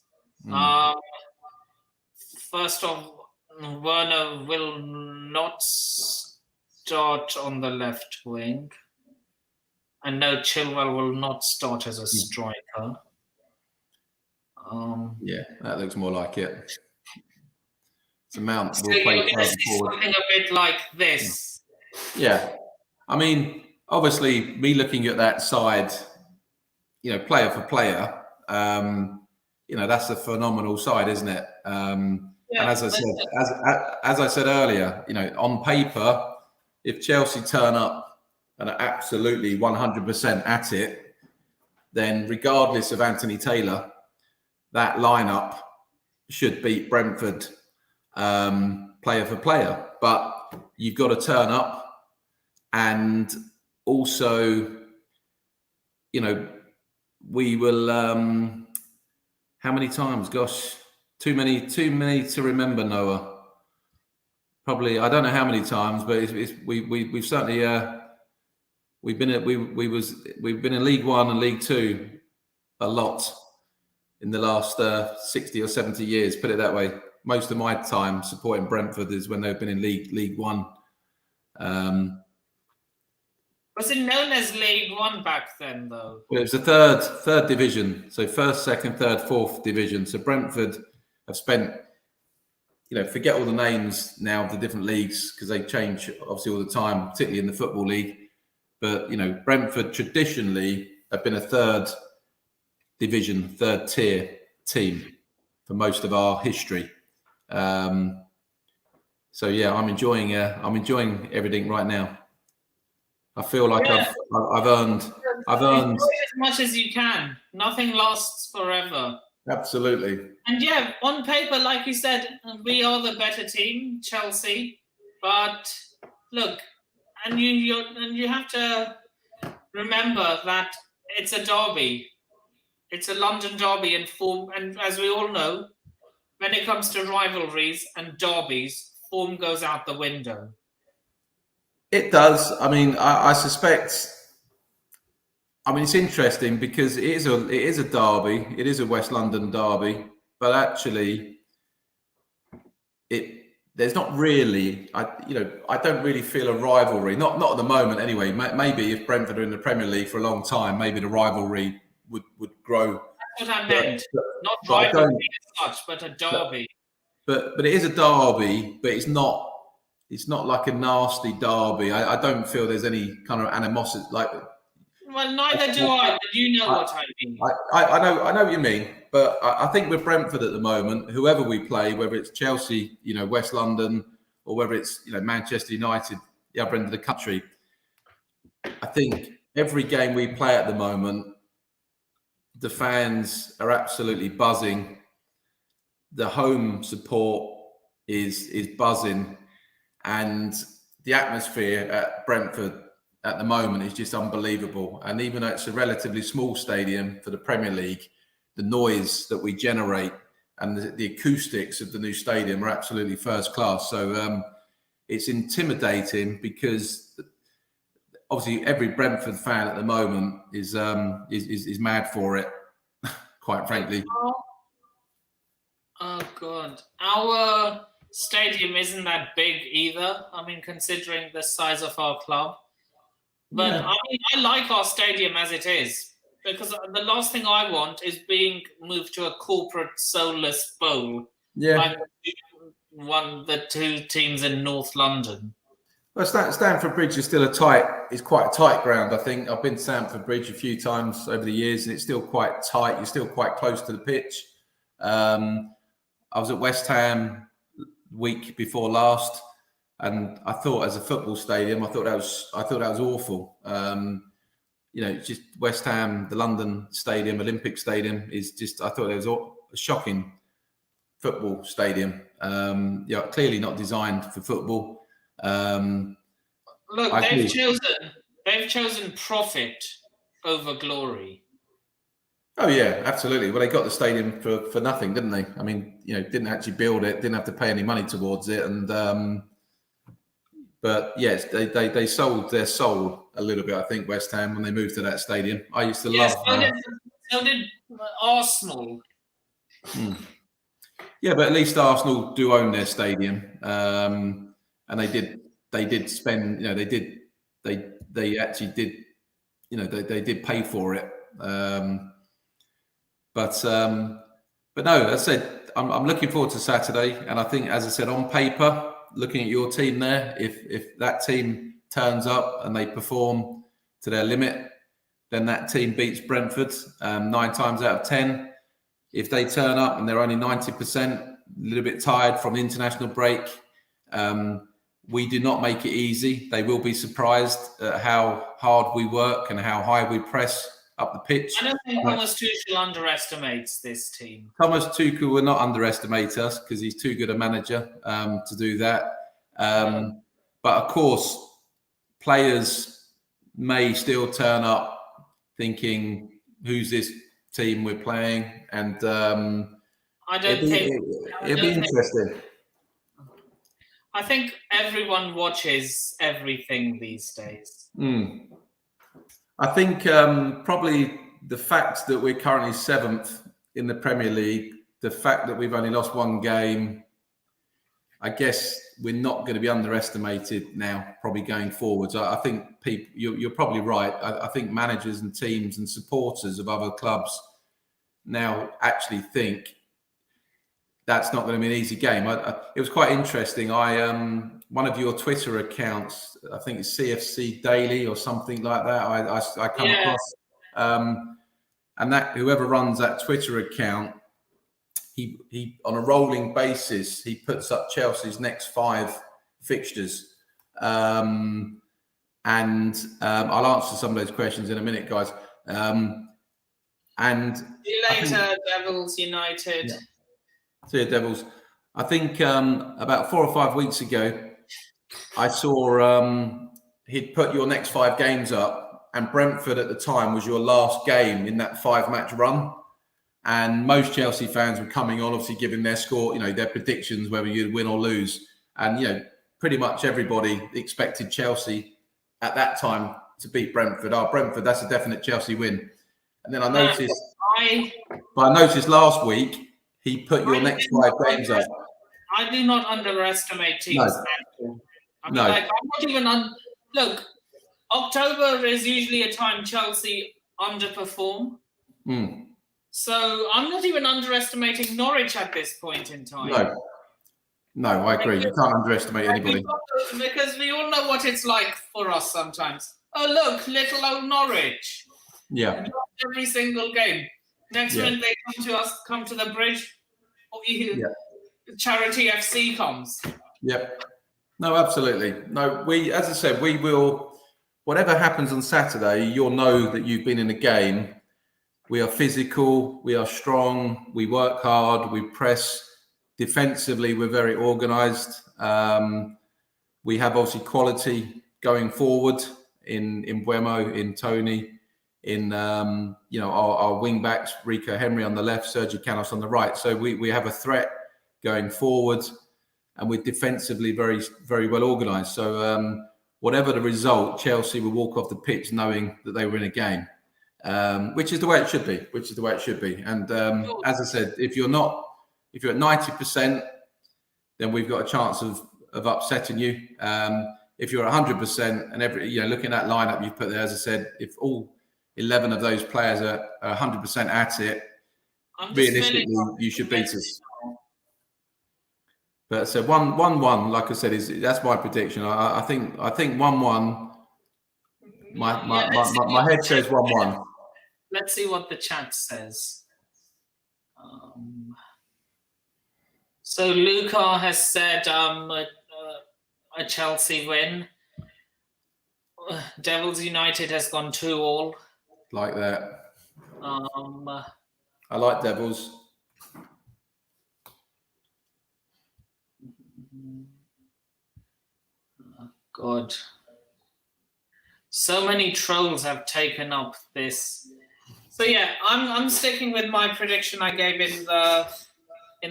First off, Werner will not start on the left wing. And no, Chilwell will not start as a striker. Yeah, that looks more like it. The Mount So will play you're going to see forward. something a bit like this. Yeah. I mean, obviously, me looking at that side, you know, player for player, you know, that's a phenomenal side, isn't it? And as I said earlier, you know, on paper, if Chelsea turn up and are absolutely 100% at it, then regardless of Anthony Taylor, that lineup should beat Brentford player for player. But you've got to turn up, and also, you know, we will. How many times? Gosh. Too many to remember, Noah. Probably, I don't know how many times, but we've certainly we've been in League One and League Two a lot in the last 60 or 70 years. Put it that way. Most of my time supporting Brentford is when they've been in League One. Was it known as League One back then, though? Well, it was the third division. So first, second, third, fourth division. So Brentford have spent, forget all the names now of the different leagues because they change obviously all the time, particularly in the Football League. But, Brentford traditionally have been a third division, third tier team for most of our history. So yeah, I'm enjoying everything right now. I feel like I've earned enjoy as much as you can. Nothing lasts forever. Absolutely. And yeah, on paper, like you said, we are the better team, Chelsea. But look, and you have to remember that it's a derby. It's a London derby in form, and as we all know, when it comes to rivalries and derbies, form goes out the window. It does. I mean, I suspect. I mean, it's interesting because it is a derby. It is a West London derby, but actually, there's not really. I don't really feel a rivalry. Not at the moment, anyway. Maybe if Brentford are in the Premier League for a long time, maybe the rivalry would grow. That's what I meant. Not rivalry as such, but a derby. But it is a derby, but it's not like a nasty derby. I don't feel there's any kind of animosity. Well, neither do I, but you know what I mean. I know what you mean, but I think with Brentford at the moment, whoever we play, whether it's Chelsea, West London, or whether it's Manchester United, the other end of the country, I think every game we play at the moment, the fans are absolutely buzzing. The home support is buzzing, and the atmosphere at Brentford at the moment is just unbelievable. And even though it's a relatively small stadium for the Premier League, the noise that we generate and the acoustics of the new stadium are absolutely first class. So it's intimidating because obviously every Brentford fan at the moment is mad for it, quite frankly. Oh God, our stadium isn't that big either. I mean, considering the size of our club. But yeah. I mean, I like our stadium as it is, because the last thing I want is being moved to a corporate soulless bowl. Yeah. Like the two teams in North London. Well, Stamford Bridge is still quite a tight ground, I think. I've been to Stamford Bridge a few times over the years, and it's still quite tight. You're still quite close to the pitch. I was at West Ham week before last, and I thought, as a football stadium, I thought that was awful. Just West Ham, the London Stadium, Olympic Stadium is just. I thought it was a shocking football stadium. Clearly not designed for football. Look, they've chosen profit over glory. Oh yeah, absolutely. Well, they got the stadium for nothing, didn't they? I mean, didn't actually build it, didn't have to pay any money towards it, and but yes, they sold their soul a little bit. I think West Ham when they moved to that stadium. I used to love. So did Arsenal. Yeah, but at least Arsenal do own their stadium, and they did spend. They actually did. They did pay for it. But no, as I said, I'm looking forward to Saturday, and I think, as I said, on paper, looking at your team there, if that team turns up and they perform to their limit, then that team beats Brentford 9 times out of 10. If they turn up and they're only 90%, a little bit tired from the international break, we do not make it easy. They will be surprised at how hard we work and how high we press up the pitch. I don't think Thomas Tuchel underestimates this team. Thomas Tuchel will not underestimate us because he's too good a manager to do that. But of course, players may still turn up thinking, "Who's this team we're playing?" And it'd be interesting. I think everyone watches everything these days. I think probably the fact that we're currently 7th in the Premier League, the fact that we've only lost one game, I guess we're not going to be underestimated now, probably going forwards. I think people, you're probably right. I think managers and teams and supporters of other clubs now actually think that's not going to be an easy game. It was quite interesting. One of your Twitter accounts, I think it's CFC Daily or something like that. I come across, and that whoever runs that Twitter account, he on a rolling basis, he puts up Chelsea's next 5 fixtures. And I'll answer some of those questions in a minute, guys. And see you later, Devils United. Yeah. See you, Devils. I think about 4 or 5 weeks ago, I saw he'd put your next 5 games up, and Brentford at the time was your last game in that 5-match run. And most Chelsea fans were coming on, obviously giving their score, their predictions, whether you'd win or lose. And, pretty much everybody expected Chelsea at that time to beat Brentford. Brentford, that's a definite Chelsea win. And then I noticed last week, he put your next 5 games up. I do not underestimate teams. No. I'm not even look, October is usually a time Chelsea underperform. So I'm not even underestimating Norwich at this point in time. No, I agree. You can't underestimate anybody. Because we all know what it's like for us sometimes. Oh, look, little old Norwich. Yeah. Every single game. Next minute they come to the bridge. Charity FC comes. Yep. No, absolutely. No, as I said, we will, whatever happens on Saturday, you'll know that you've been in a game. We are physical, we are strong, we work hard, we press. Defensively, we're very organised. We have obviously quality going forward in Buemo, in Tony, in our wing backs, Rico Henry on the left, Sergio Canos on the right. So we have a threat going forward, and we're defensively very, very well organised. So whatever the result, Chelsea will walk off the pitch knowing that they were in a game. Which is the way it should be. And as I said, if you're at 90%, then we've got a chance of upsetting you. If you're 100%, and looking at that lineup you've put there, as I said, if all 11 of those players are 100% at it, realistically, you should beat us. But so 1-1, like I said, that's my prediction. I think 1-1. My head says 1-1. Let's see what the chat says. So Luca has said a Chelsea win. Devils United has gone 2-2. Like that. I like Devils. God. So many trolls have taken up this. So yeah, I'm sticking with my prediction I gave in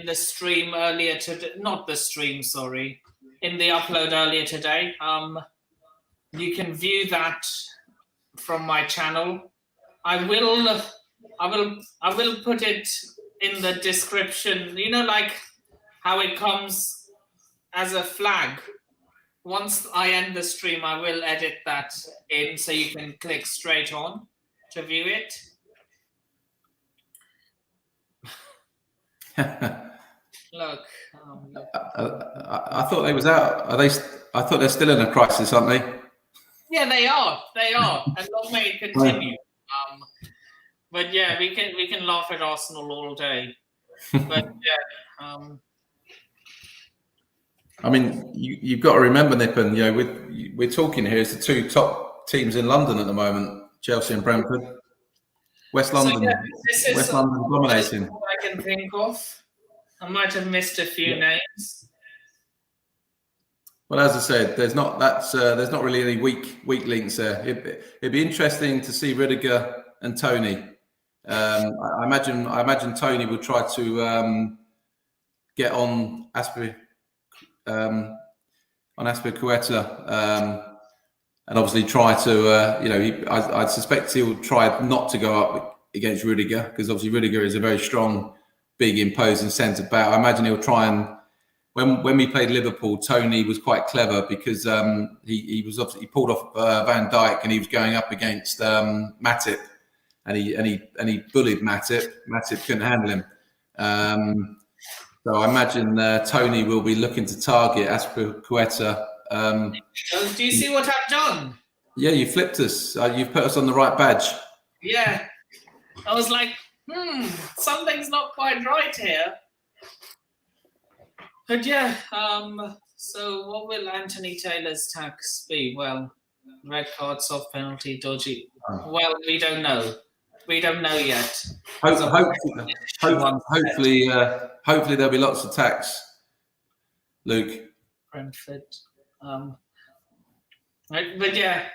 the stream earlier today. Not the stream, sorry. In the upload earlier today. You can view that from my channel. I will put it in the description. Like how it comes as a flag. Once I end the stream, I will edit that in so you can click straight on to view it. Look. I thought they was out. Are they? I thought they're still in a crisis, aren't they? Yeah, they are. And long may it continue. But yeah, we can laugh at Arsenal all day. But yeah. I mean, you've got to remember, Nippon, we're talking here as the 2 top teams in London at the moment, Chelsea and Brentford. West London dominating. What I can think of. I might have missed a few names. Well, as I said, there's not really any weak links there. It'd be interesting to see Rudiger and Tony. I imagine Tony would try to get on Azpilicueta, and obviously try to, I suspect he'll try not to go up against Rudiger, because obviously Rudiger is a very strong, big, imposing centre back. I imagine he'll try and, when we played Liverpool, Tony was quite clever because he pulled off Van Dijk and he was going up against Matip, and he bullied Matip. Matip couldn't handle him. So I imagine Tony will be looking to target Aspilicueta. Do you see what I've done? Yeah, you flipped us. You've put us on the right badge. Yeah, I was like, something's not quite right here. But yeah, so what will Anthony Taylor's tax be? Well, red card, soft penalty, dodgy. Well, we don't know. We don't know yet. Hopefully there'll be lots of tax, Luke. Brentford. But yeah.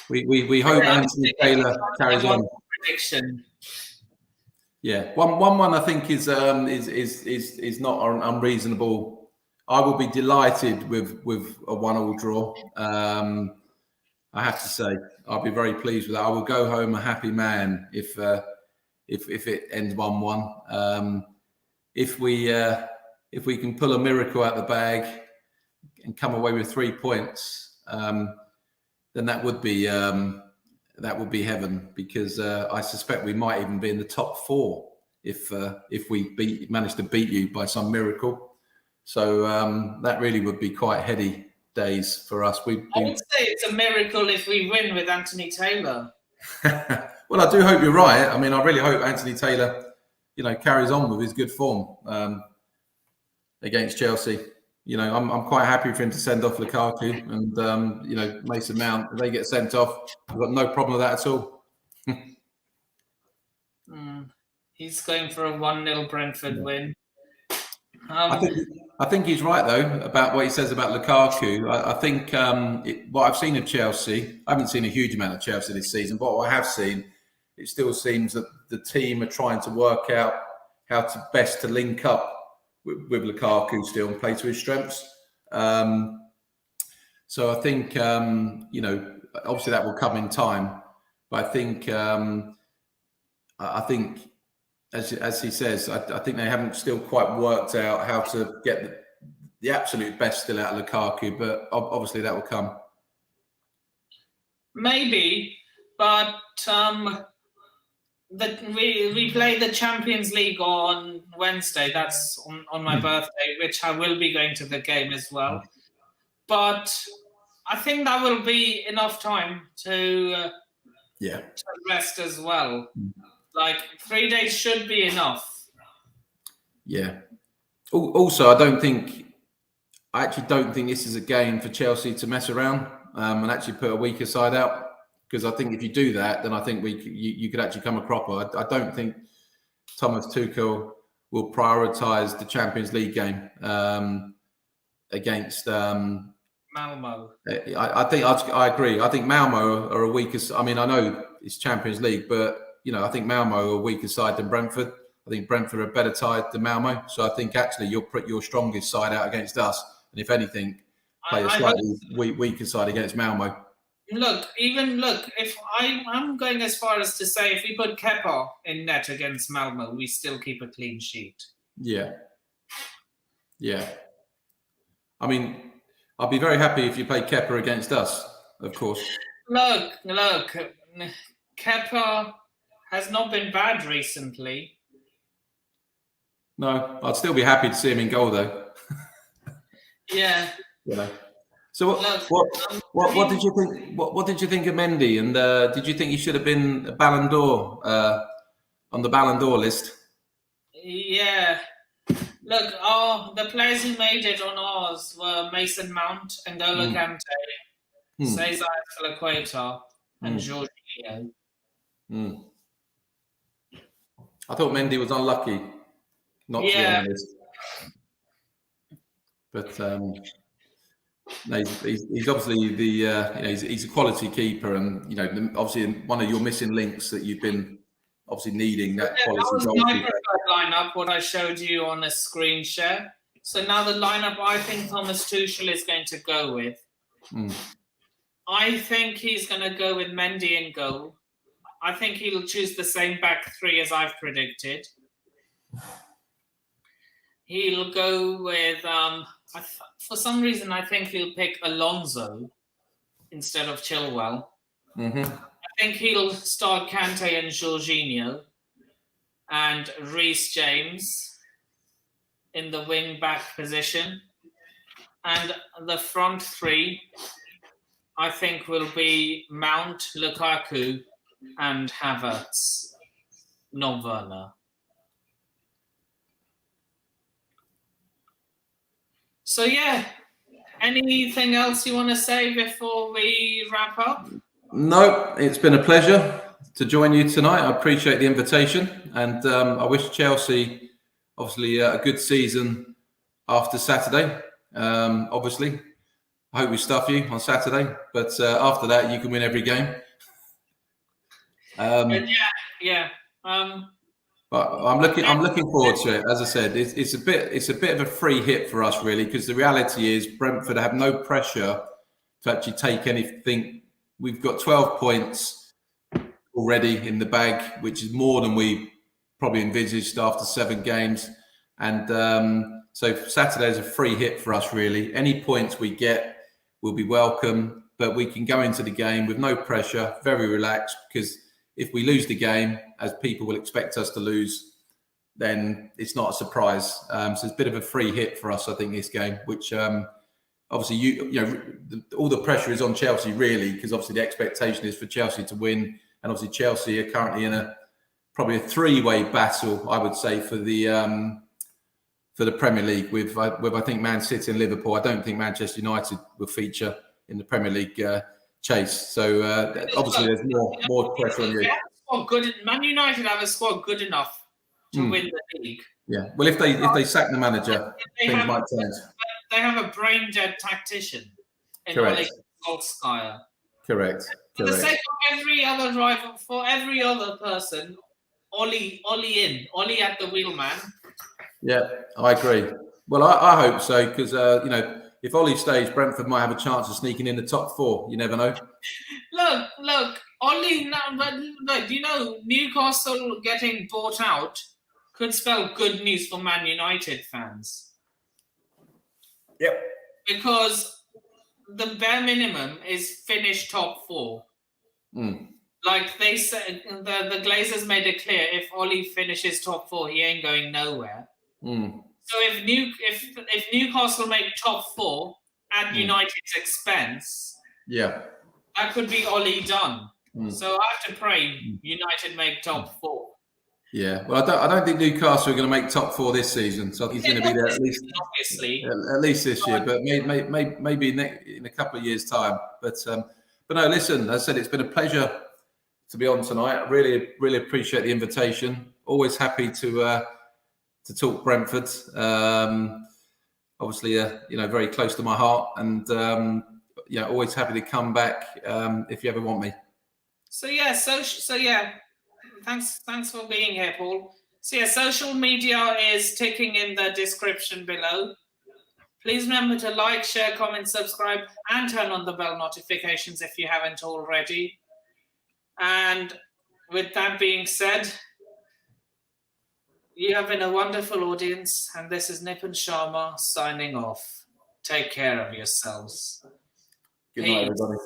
We hope Anthony Taylor carries on. Prediction. Yeah, one I think is not unreasonable. I will be delighted with a 1-1 draw. I have to say, I'll be very pleased with that. I will go home a happy man if it ends 1-1. If we can pull a miracle out the bag and come away with 3 points, then that would be heaven, because I suspect we might even be in the top 4 if we manage to beat you by some miracle. So that really would be quite heady days for us. I would say it's a miracle if we win with Anthony Taylor. Well, I do hope you're right. I mean, I really hope Anthony Taylor, carries on with his good form against Chelsea. I'm quite happy for him to send off Lukaku and Mason Mount. If they get sent off, I've got no problem with that at all. He's going for a 1-0 Brentford win. I think he's right though about what he says about Lukaku. I think what I've seen of Chelsea, I haven't seen a huge amount of Chelsea this season, but what I have seen, it still seems that the team are trying to work out how to best to link up with Lukaku still and play to his strengths. So I think obviously that will come in time, but I think as he says, I think they haven't still quite worked out how to get the absolute best still out of Lukaku, but obviously that will come. Maybe, but we play the Champions League on Wednesday. That's on my birthday, which I will be going to the game as well. But I think that will be enough time to rest as well. Like 3 days should be enough. Yeah. Also, I actually don't think this is a game for Chelsea to mess around and actually put a weaker side out. Because I think if you do that, then I think you could actually come a cropper. I don't think Thomas Tuchel will prioritise the Champions League game against Malmo. I agree. I think Malmo are a weaker. I mean, I know it's Champions League, but I think Malmo are a weaker side than Brentford. I think Brentford are a better side than Malmo. So I think actually you'll put your strongest side out against us, and if anything, play a slightly weaker side against Malmo. If I'm going as far as to say, if we put Kepa in net against Malmo, we still keep a clean sheet. Yeah. I mean, I'll be very happy if you play Kepa against us, of course. Look, Kepa has not been bad recently. No, I'd still be happy to see him in goal, though. Yeah. So what did you think? What did you think of Mendy? And did you think he should have been a Ballon d'Or on the Ballon d'Or list? Yeah. Look, the players who made it on ours were Mason Mount, N'Golo Kante, Cesar Azpilicueta, and Jorginho. I thought Mendy was unlucky not to be on the list. But no, he's obviously he's a quality keeper, and obviously one of your missing links that you've been obviously needing that quality. That was my preferred lineup, what I showed you on a screen share. So now the lineup I think Thomas Tuchel is going to go with. I think he's going to go with Mendy in goal. I think he'll choose the same back three as I've predicted. he'll go with. For some reason, I think he'll pick Alonso instead of Chilwell. Mm-hmm. I think he'll start Kante and Jorginho and Reece James in the wing-back position. And the front three, I think, will be Mount, Lukaku, and Havertz, not Werner. So, yeah. Anything else you want to say before we wrap up? No, it's been a pleasure to join you tonight. I appreciate the invitation, and I wish Chelsea, obviously, a good season after Saturday. Obviously, I hope we stuff you on Saturday, but after that, you can win every game. But I'm looking forward to it. As I said, it's a bit of a free hit for us, really, because the reality is Brentford have no pressure to actually take anything. We've got 12 points already in the bag, which is more than we probably envisaged after 7 games. And so Saturday is a free hit for us, really. Any points we get will be welcome, but we can go into the game with no pressure, very relaxed, because if we lose the game, as people will expect us to lose, then it's not a surprise. So it's a bit of a free hit for us, I think, this game, which obviously, all the pressure is on Chelsea, really, because obviously the expectation is for Chelsea to win. And obviously Chelsea are currently in probably a 3-way battle, I would say, for the Premier League with I think Man City and Liverpool. I don't think Manchester United will feature in the Premier League chase. So obviously there's more pressure on you. Man United have a squad good enough to win the league. Yeah. Well, if they sack the manager, things might change. They have a brain-dead tactician in Correct. Solskjaer. Correct. For the sake of every other rival, for every other person, Ollie at the wheel, man. Yeah, I agree. Well, I hope so, because if Ollie stays, Brentford might have a chance of sneaking in the top 4. You never know. Look, Ollie. But Newcastle getting bought out could spell good news for Man United fans. Yep. Because the bare minimum is finish top 4. Like they said, the Glazers made it clear, if Ollie finishes top 4, he ain't going nowhere. So if Newcastle make top 4 at United's expense, that could be Ollie done. So I have to pray United make top 4. Yeah, well, I don't think Newcastle are going to make top 4 this season. So I think he's going to be there at least this year, but maybe in a couple of years' time. But no, listen, as I said, it's been a pleasure to be on tonight. I really appreciate the invitation. Always happy to talk Brentford. Obviously, very close to my heart, and always happy to come back if you ever want me. Thanks for being here, Paul. So yeah, social media is ticking in the description below. Please remember to like, share, comment, subscribe, and turn on the bell notifications if you haven't already. And with that being said, you have been a wonderful audience, and this is Nip and Sharma signing off. Take care of yourselves. Good night, everybody.